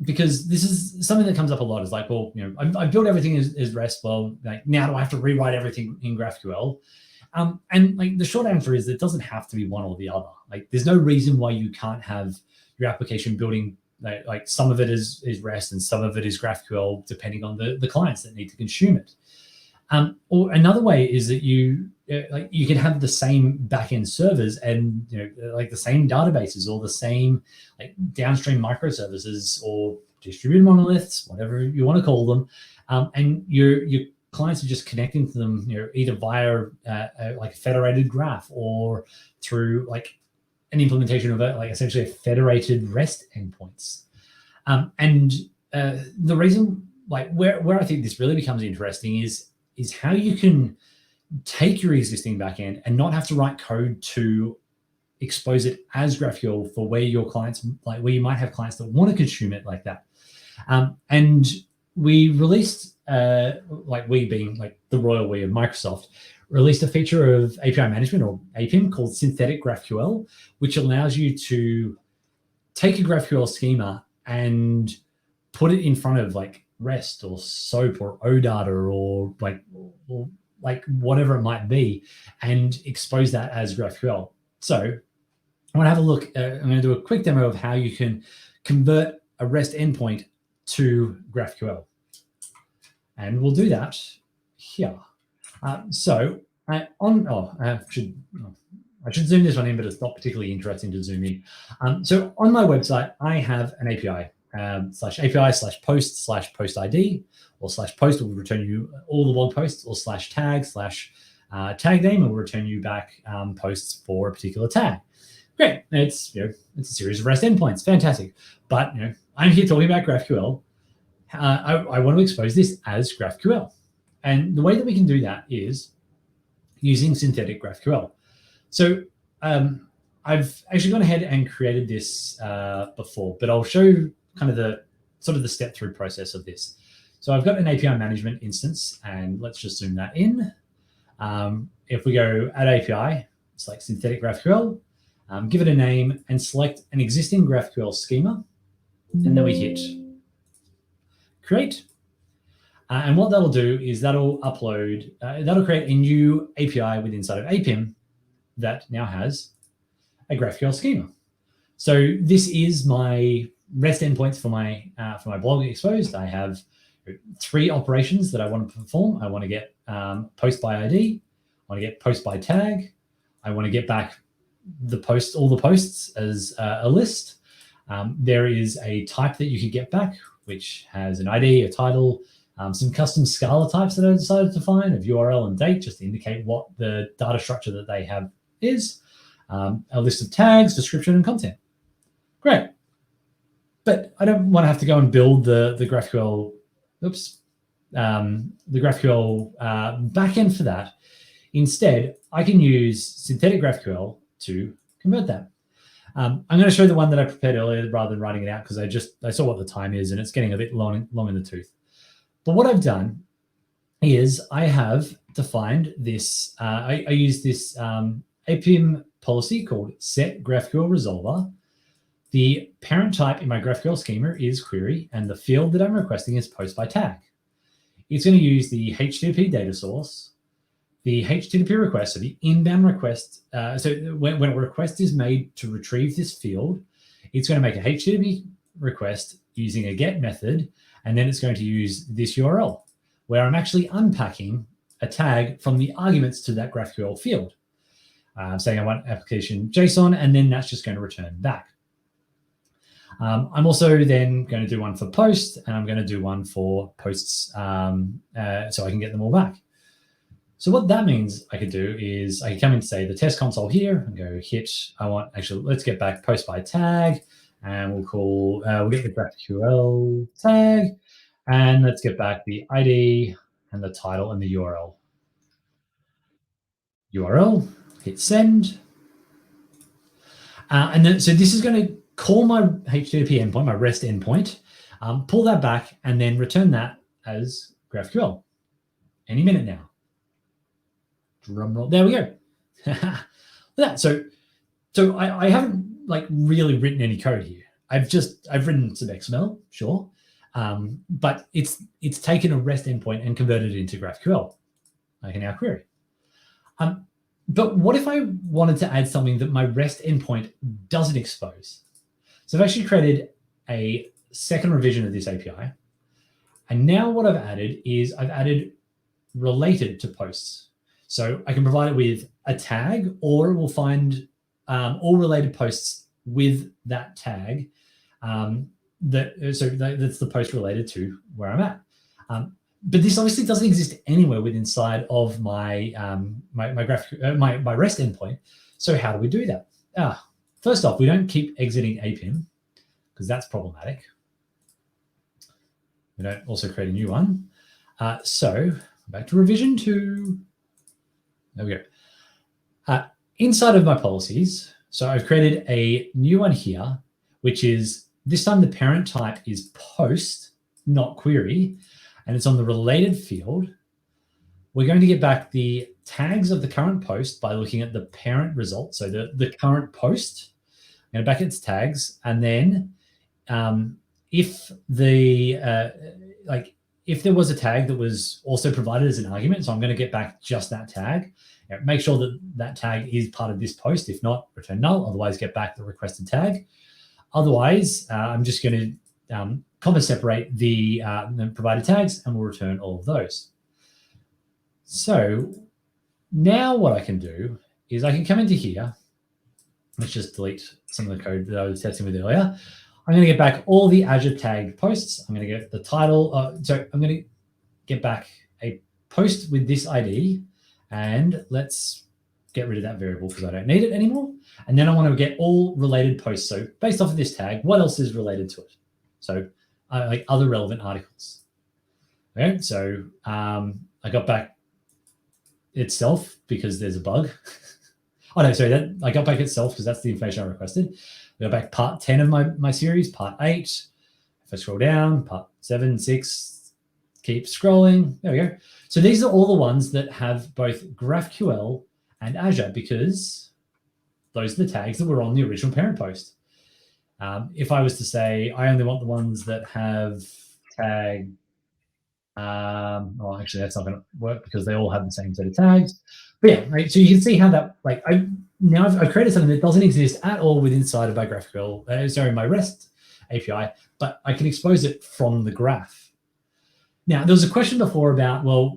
because this is something that comes up a lot. Is like, well, I built everything as REST. Well, now do I have to rewrite everything in GraphQL? And the short answer is it doesn't have to be one or the other. There's no reason why you can't have your application building some of it is REST and some of it is GraphQL, depending on the clients that need to consume it. Or another way is that you can have the same backend servers and the same databases or the same downstream microservices or distributed monoliths, whatever you want to call them, and your clients are just connecting to them, either via a federated graph or through an implementation of essentially a federated REST endpoints. And the reason where I think this really becomes interesting is how you can take your existing backend and not have to write code to expose it as GraphQL for where your clients, where you might have clients that want to consume it like that. And we released, we being the royal we of Microsoft, released a feature of API management, or APIM, called Synthetic GraphQL, which allows you to take a GraphQL schema and put it in front of REST or SOAP or OData or whatever it might be, and expose that as GraphQL. So I want to have a look. I'm going to do a quick demo of how you can convert a REST endpoint to GraphQL. And we'll do that here. I should zoom this one in, but it's not particularly interesting to zoom in. So on my website, I have an API, /API/post/post ID, or /post will return you all the log posts, or /tag/tag name will return you back posts for a particular tag. Great. It's a series of REST endpoints. Fantastic. But I'm here talking about GraphQL. I want to expose this as GraphQL. And the way that we can do that is using synthetic GraphQL. So I've actually gone ahead and created this before, but I'll show you kind of the step through process of this. So I've got an API management instance, and let's just zoom that in. If we go add API, select synthetic GraphQL, give it a name, and select an existing GraphQL schema, and then we hit create. And what that'll do is that'll create a new API within inside of APIM that now has a GraphQL schema. So this is my REST endpoints for my blog exposed. I have 3 operations that I want to perform. I want to get post by ID. I want to get post by tag. I want to get back all the posts as a list. There is a type that you could get back, which has an ID, a title, some custom Scala types that I decided to find of URL and date, just to indicate what the data structure that they have is, a list of tags, description, and content. Great. But I don't want to have to go and build the GraphQL, the GraphQL backend for that. Instead, I can use synthetic GraphQL to convert that. I'm going to show the one that I prepared earlier rather than writing it out, because I saw what the time is and it's getting a bit long in the tooth. But what I've done is I have defined this, I use this APIM policy called set GraphQL resolver. The parent type in my GraphQL schema is query, and the field that I'm requesting is post by tag. It's going to use the HTTP data source, the HTTP request, so the inbound request. So when a request is made to retrieve this field, it's going to make a HTTP request using a get method, and then it's going to use this URL where I'm actually unpacking a tag from the arguments to that GraphQL field. Saying I want application JSON, and then that's just going to return back. I'm also then going to do one for post, and I'm going to do one for posts so I can get them all back. So what that means I could do is I can come in, say, the test console here and go hit, let's get back post by tag, and we'll get the GraphQL tag, and let's get back the ID and the title and the URL. Hit send. And then, so this is going to call my HTTP endpoint, my REST endpoint, pull that back, and then return that as GraphQL. Any minute now. Drum roll. There we go. That. So I haven't really written any code here. I've written some XML, sure, but it's taken a REST endpoint and converted it into GraphQL. I can now query. But what if I wanted to add something that my REST endpoint doesn't expose? So I've actually created a second revision of this API. And now what I've added is I've added related to posts. So I can provide it with a tag, or it will find all related posts with that tag. That's the post related to where I'm at. But this obviously doesn't exist anywhere within inside of my my REST endpoint. So how do we do that? First off, we don't keep exiting APIM, because that's problematic. We don't also create a new one. So back to revision 2. There we go. Inside of my policies, so I've created a new one here, which is this time the parent type is post, not query, and it's on the related field. We're going to get back the tags of the current post by looking at the parent result, so the current post. I'm going to back its tags, and then if there was a tag that was also provided as an argument, so I'm going to get back just that tag. Make sure that tag is part of this post. If not, return null. Otherwise, get back the requested tag. Otherwise, I'm just going to comma separate the provided tags, and we'll return all of those. So now what I can do is I can come into here. Let's just delete some of the code that I was testing with earlier. I'm going to get back all the Azure tagged posts. I'm going to get the title. So I'm going to get back a post with this ID, and let's get rid of that variable because I don't need it anymore. And then I want to get all related posts. So based off of this tag, what else is related to it? So like other relevant articles. Okay, so I got back itself because there's a bug. Oh no, sorry, I got back itself because that's the information I requested. I got back part 10 of my series, part 8. If I scroll down, part 7, 6, keep scrolling. There we go. So these are all the ones that have both GraphQL and Azure because those are the tags that were on the original parent post. If I was to say I only want the ones that have tag, well, actually that's not going to work because they all have the same set of tags. But yeah, right. So you can see how that, like, I've created something that doesn't exist at all within inside of my GraphQL, my REST API, but I can expose it from the graph. Now, there was a question before about, well,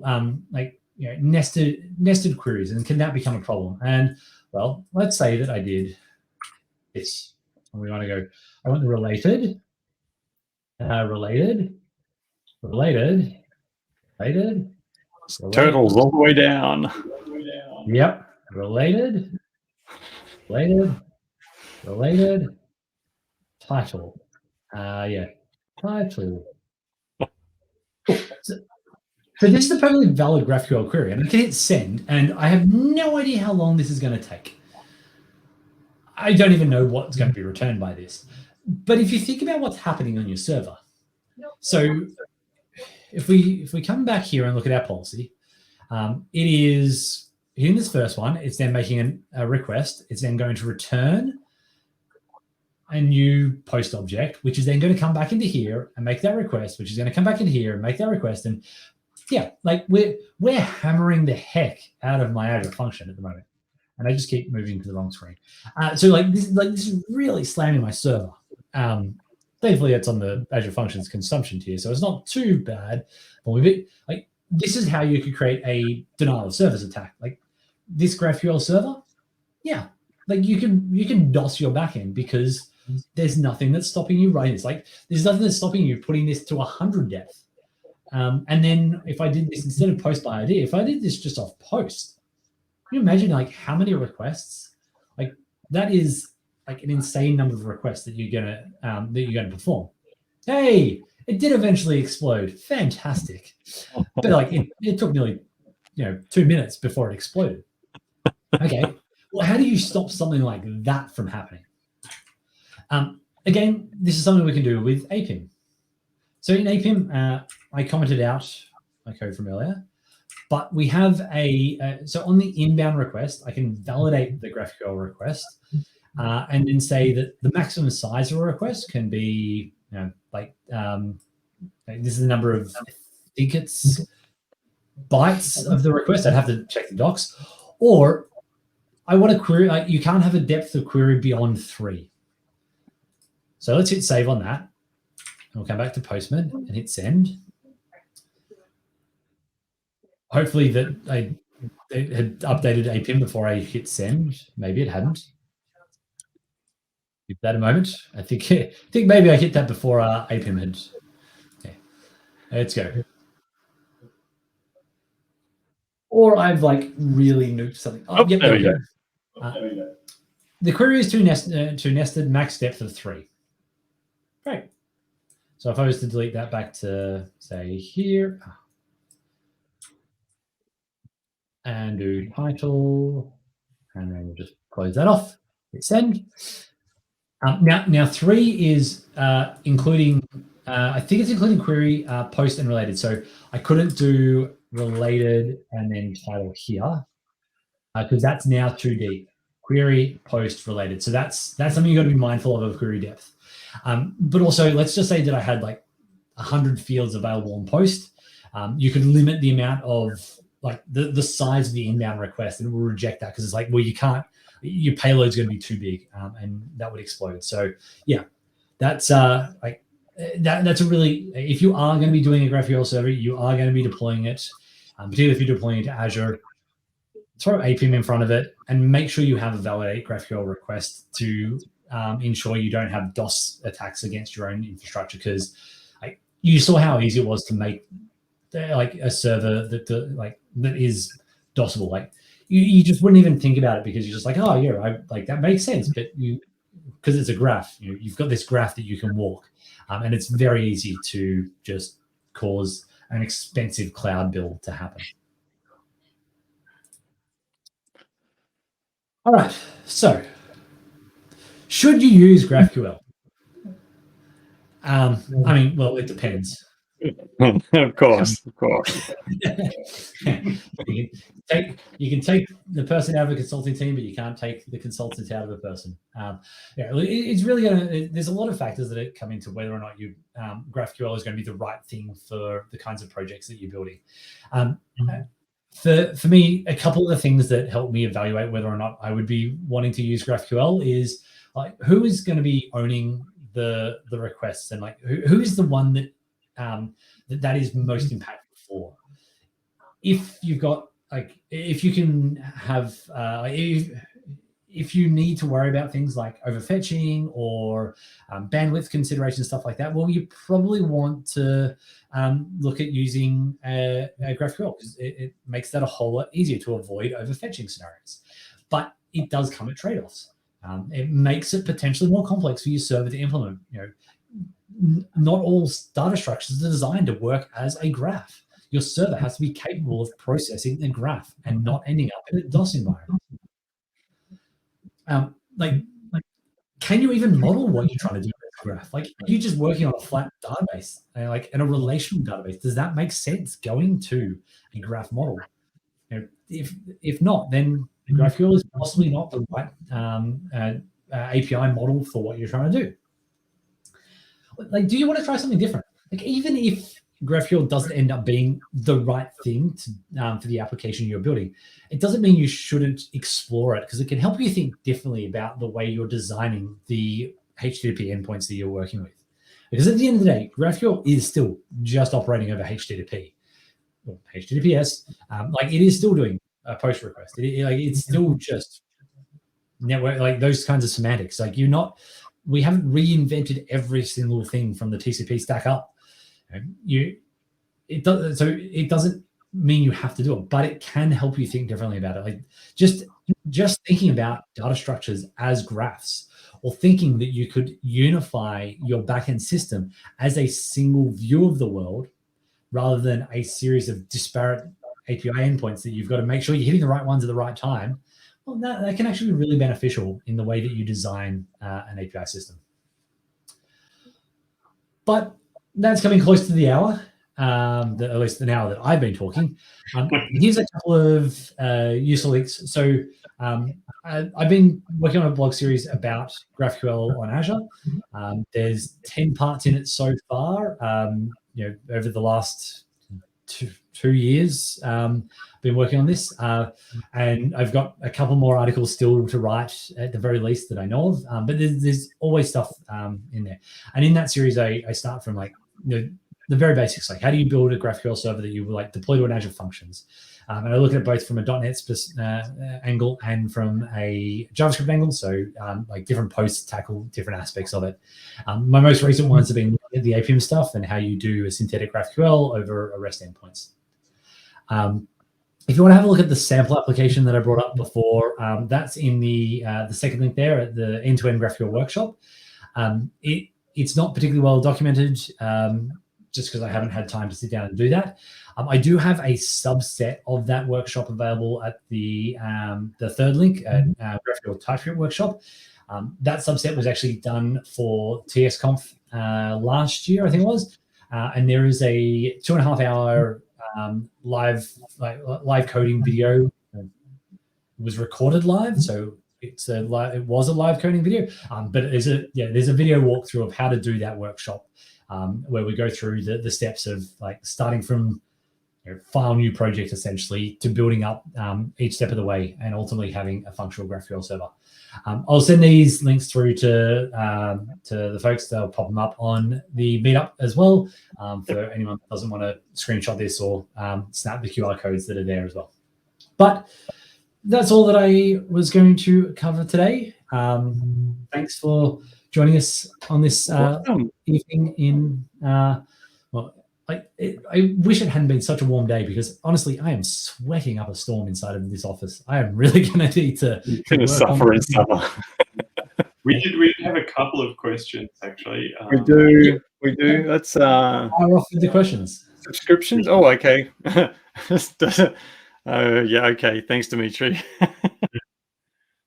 nested queries, and can that become a problem? And well, let's say that I did this. And we want to go, I want the related, Turtles all the way down. Yep. Related, title. Title. So this is a perfectly valid GraphQL query, and I can hit send, and I have no idea how long this is going to take. I don't even know what's going to be returned by this. But if you think about what's happening on your server, so if we come back here and look at our policy, it is in this first one, it's then making a request. It's then going to return a new post object, which is then going to come back into here and make that request, which is going to come back in here and make that request. And yeah, like we're hammering the heck out of my Azure function at the moment. And I just keep moving to the wrong screen. So this is really slamming my server. Thankfully, it's on the Azure Functions consumption tier, so it's not too bad. But this is how you could create a denial of service attack. Like this GraphQL server, yeah, like you can DOS your backend because there's nothing that's stopping you writing this. Like there's nothing that's stopping you putting this to 100 depth. And then if I did this instead of post by ID, if I did this just off post, can you imagine like how many requests? Like that is like an insane number of requests that you're gonna perform. Hey, it did eventually explode. Fantastic. But like it took nearly 2 minutes before it exploded. Okay. Well, how do you stop something like that from happening? Again, this is something we can do with APIM. So in APIM, I commented out my code from earlier, but we have so on the inbound request, I can validate the GraphQL request and then say that the maximum size of a request can be, this is the number of, I think it's bytes of the request. I'd have to check the docs. Or I want to query, you can't have a depth of query beyond 3. So let's hit save on that. And we'll come back to Postman and hit send. Hopefully that it had updated APIM before I hit send. Maybe it hadn't. Give that a moment. I think maybe I hit that before APIM had. Okay. Let's go. Or I've really nuked something. Oh, yep, there we go. The query is too nested, max depth of 3. Great. So if I was to delete that back to say here and do title, and then we'll just close that off. Hit send. Now 3 is including. I think it's including query, post, and related. So I couldn't do related and then title here because that's now too deep. Query, post, related. So that's something you got to be mindful of query depth. But also, let's just say that I had 100 fields available on post. You could limit the amount of the size of the inbound request, and it will reject that because it's well, you can't. Your payload's going to be too big, and that would explode. So yeah, that's that's a really, if you are going to be doing a GraphQL server, you are going to be deploying it, particularly if you're deploying it to Azure, throw APM in front of it and make sure you have a validate GraphQL request to ensure you don't have DOS attacks against your own infrastructure. Because you saw how easy it was to make like a server that is DOSable. Like you just wouldn't even think about it because you're just like, oh yeah, like that makes sense. But because it's a graph, you've got this graph that you can walk, and it's very easy to just cause an expensive cloud bill to happen. All right, so should you use GraphQL? I mean, well, it depends. Of course. You can take the person out of a consulting team, but you can't take the consultant out of a person. It's really there's a lot of factors that come into whether or not you GraphQL is going to be the right thing for the kinds of projects that you're building. For me, a couple of the things that help me evaluate whether or not I would be wanting to use GraphQL is like who is going to be owning the requests, and like who is the one that that is most impactful for. If you've got if you can have if you need to worry about things like overfetching or bandwidth considerations, stuff like that, well, you probably want to look at using a GraphQL because it makes that a whole lot easier to avoid overfetching scenarios. But it does come at trade-offs. It makes it potentially more complex for your server to implement. Not all data structures are designed to work as a graph. Your server has to be capable of processing a graph and not ending up in a DOS environment. Can you even model what you're trying to do with a graph? Like, are you just working on a flat database, in a relational database? Does that make sense going to a graph model? If not, then GraphQL is possibly not the right API model for what you're trying to do. Like, do you want to try something different? Like, even if GraphQL doesn't end up being the right thing to, for the application you're building, it doesn't mean you shouldn't explore it, because it can help you think differently about the way you're designing the HTTP endpoints that you're working with. Because at the end of the day, GraphQL is still just operating over HTTP or HTTPS. Like, it is still doing a post request. It's still just network, like those kinds of semantics. Like, we haven't reinvented every single thing from the TCP stack up. It doesn't mean you have to do it, but it can help you think differently about it. Like, just thinking about data structures as graphs, or thinking that you could unify your backend system as a single view of the world rather than a series of disparate API endpoints that you've got to make sure you're hitting the right ones at the right time. Well, that can actually be really beneficial in the way that you design an API system. But that's coming close to the hour, at least an hour that I've been talking. Here's a couple of useful links. So I've been working on a blog series about GraphQL on Azure. There's 10 parts in it so far. Over the last two years, been working on this, and I've got a couple more articles still to write at the very least that I know of, but there's always stuff in there. And in that series, I start from the very basics, like how do you build a GraphQL server that you deploy to an Azure Functions, and I look at it both from a .NET angle and from a JavaScript angle. So different posts tackle different aspects of it. My most recent ones have been looking at the APM stuff and how you do a synthetic GraphQL over a REST endpoints. If you want to have a look at the sample application that I brought up before, that's in the second link there at the end-to-end GraphQL workshop. It's not particularly well documented, just because I haven't had time to sit down and do that. I do have a subset of that workshop available at the third link, GraphQL TypeScript workshop. That subset was actually done for TSConf last year, I think it was, and there is a 2.5-hour live coding video. It was recorded live, so it was a live coding video, but there's a video walkthrough of how to do that workshop, where we go through the steps of starting from file new project essentially to building up each step of the way and ultimately having a functional GraphQL server. I'll send these links through to the folks. They'll pop them up on the meetup as well for anyone that doesn't want to screenshot this or snap the QR codes that are there as well. But that's all that I was going to cover today. Thanks for joining us on this evening in I wish it hadn't been such a warm day, because honestly, I am sweating up a storm inside of this office. I am really going to need to suffer in summer. We have a couple of questions actually. We do. Let's fire off with the questions. Subscriptions. Oh, okay. Yeah. Okay. Thanks, Dimitri.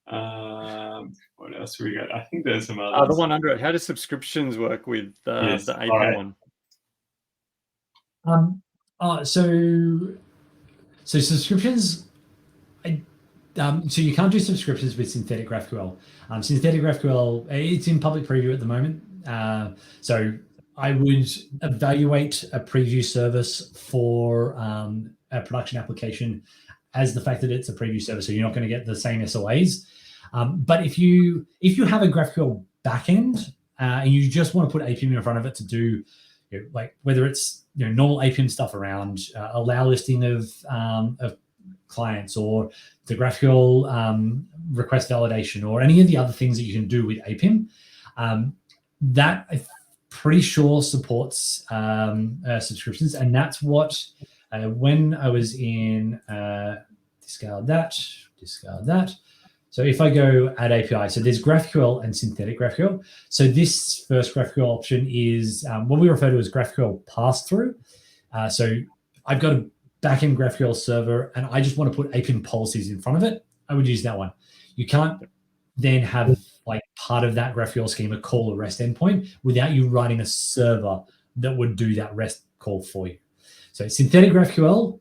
What else have we got? I think there's some others. The one under it. How does subscriptions work with the API one? So subscriptions. So you can't do subscriptions with synthetic GraphQL. Synthetic GraphQL, it's in public preview at the moment. So I would evaluate a preview service for a production application as the fact that it's a preview service, so you're not going to get the same SLAs. But if you have a GraphQL backend and you just want to put APM in front of it to do, like whether it's normal APM stuff around allow listing of clients, or the GraphQL request validation, or any of the other things that you can do with APM, that I'm pretty sure supports subscriptions. And that's what when I was in discard that. So if I go add API, so there's GraphQL and synthetic GraphQL. So this first GraphQL option is what we refer to as GraphQL pass-through. So I've got a backend GraphQL server and I just want to put APM policies in front of it. I would use that one. You can't then have like part of that GraphQL schema call a REST endpoint without you writing a server that would do that REST call for you. So synthetic GraphQL,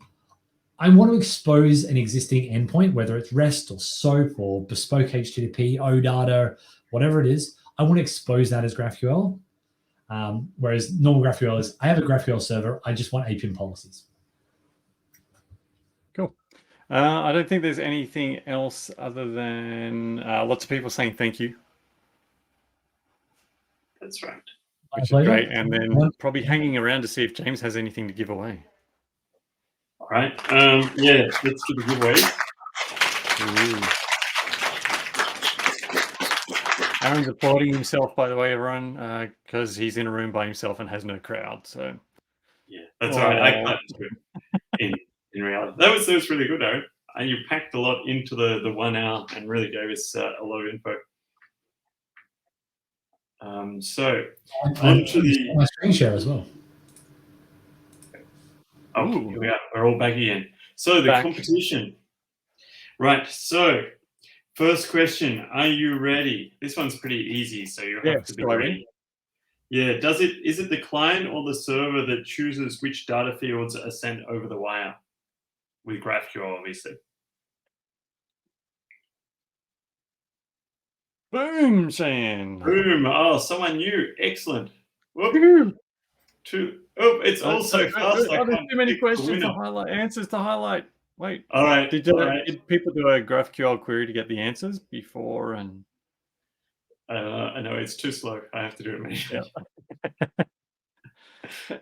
I want to expose an existing endpoint, whether it's REST or SOAP or bespoke HTTP, OData, whatever it is. I want to expose that as GraphQL. Whereas normal GraphQL is, I have a GraphQL server, I just want APM policies. Cool. I don't think there's anything else other than lots of people saying thank you. That's right. Which is great. And then probably hanging around to see if James has anything to give away. All right. Yeah, let's do the giveaway. Aaron's applauding himself, by the way, everyone, because he's in a room by himself and has no crowd. So yeah, that's all right. I clapped too. In reality, that was really good, Aaron. You packed a lot into the 1 hour and really gave us a lot of info. So onto my screen share as well. Oh, here we are. We're all back again. So the competition. Right. So first question. Are you ready? This one's pretty easy, so you have to be ready. Yeah. Is it the client or the server that chooses which data fields are sent over the wire? With GraphQL, obviously. Boom, Shane. Boom. Oh, someone new. Excellent. Whoop. Oh, it's also fast. There's too many questions to highlight, answers to highlight. Wait. All right. Did people do a GraphQL query to get the answers before? And I know it's too slow. I have to do it manually.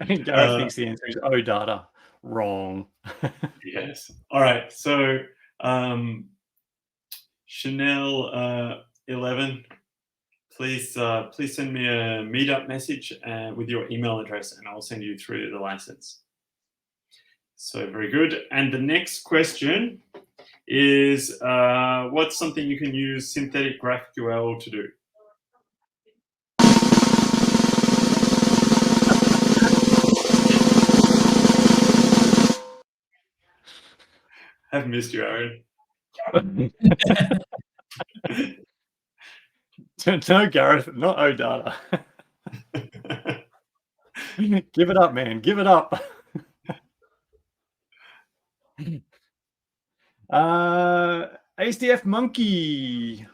I think Gareth thinks the answer is OData. Wrong. Yes. All right. So Chanel 11. Please send me a meetup message with your email address, and I'll send you through the license. So very good. And the next question is, what's something you can use synthetic GraphQL to do? I've missed you, Aaron. No, Gareth, not OData. Give it up, man. Give it up. HDF Monkey.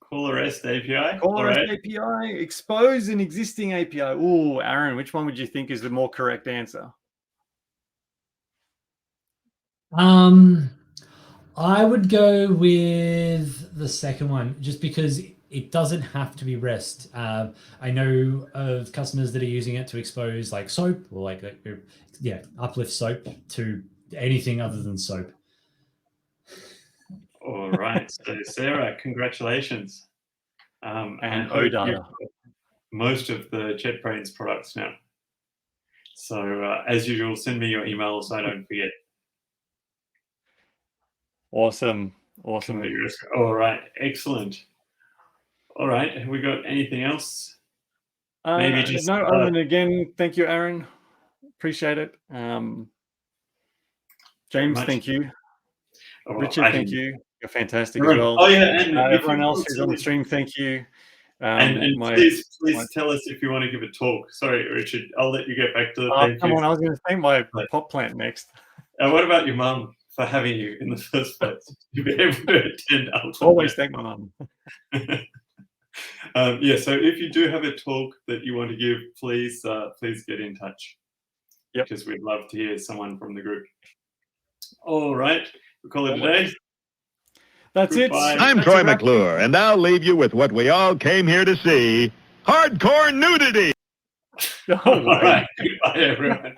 Call a REST API. Call a REST API. Expose an existing API. Oh, Aaron, which one would you think is the more correct answer? I would go with the second one, just because it doesn't have to be REST. I know of customers that are using it to expose like SOAP or uplift SOAP to anything other than SOAP. All right. So Sarah, congratulations. And I hope OData. you've got most of the JetBrains products now. So as usual, send me your email so I don't forget. Awesome. All right. Excellent. All right. Have we got anything else? Maybe just no. Other than again, thank you, Aaron. Appreciate it. James, thank you. Oh, Richard, thank you. You're fantastic as well. Oh yeah, and everyone else who's on the stream, thank you. And please tell us if you want to give a talk. Sorry, Richard, I'll let you get back to the thank come you. on, I was going to thank my pot plant next. What about your mum for having you in the first place to be able to attend? Always thank my mum. Yeah, so if you do have a talk that you want to give, please get in touch. Yep. Because we'd love to hear someone from the group. All right, we'll call it a day. That's Goodbye. it. I'm Troy McClure, and I'll leave you with what we all came here to see: hardcore nudity. All right, goodbye, everyone.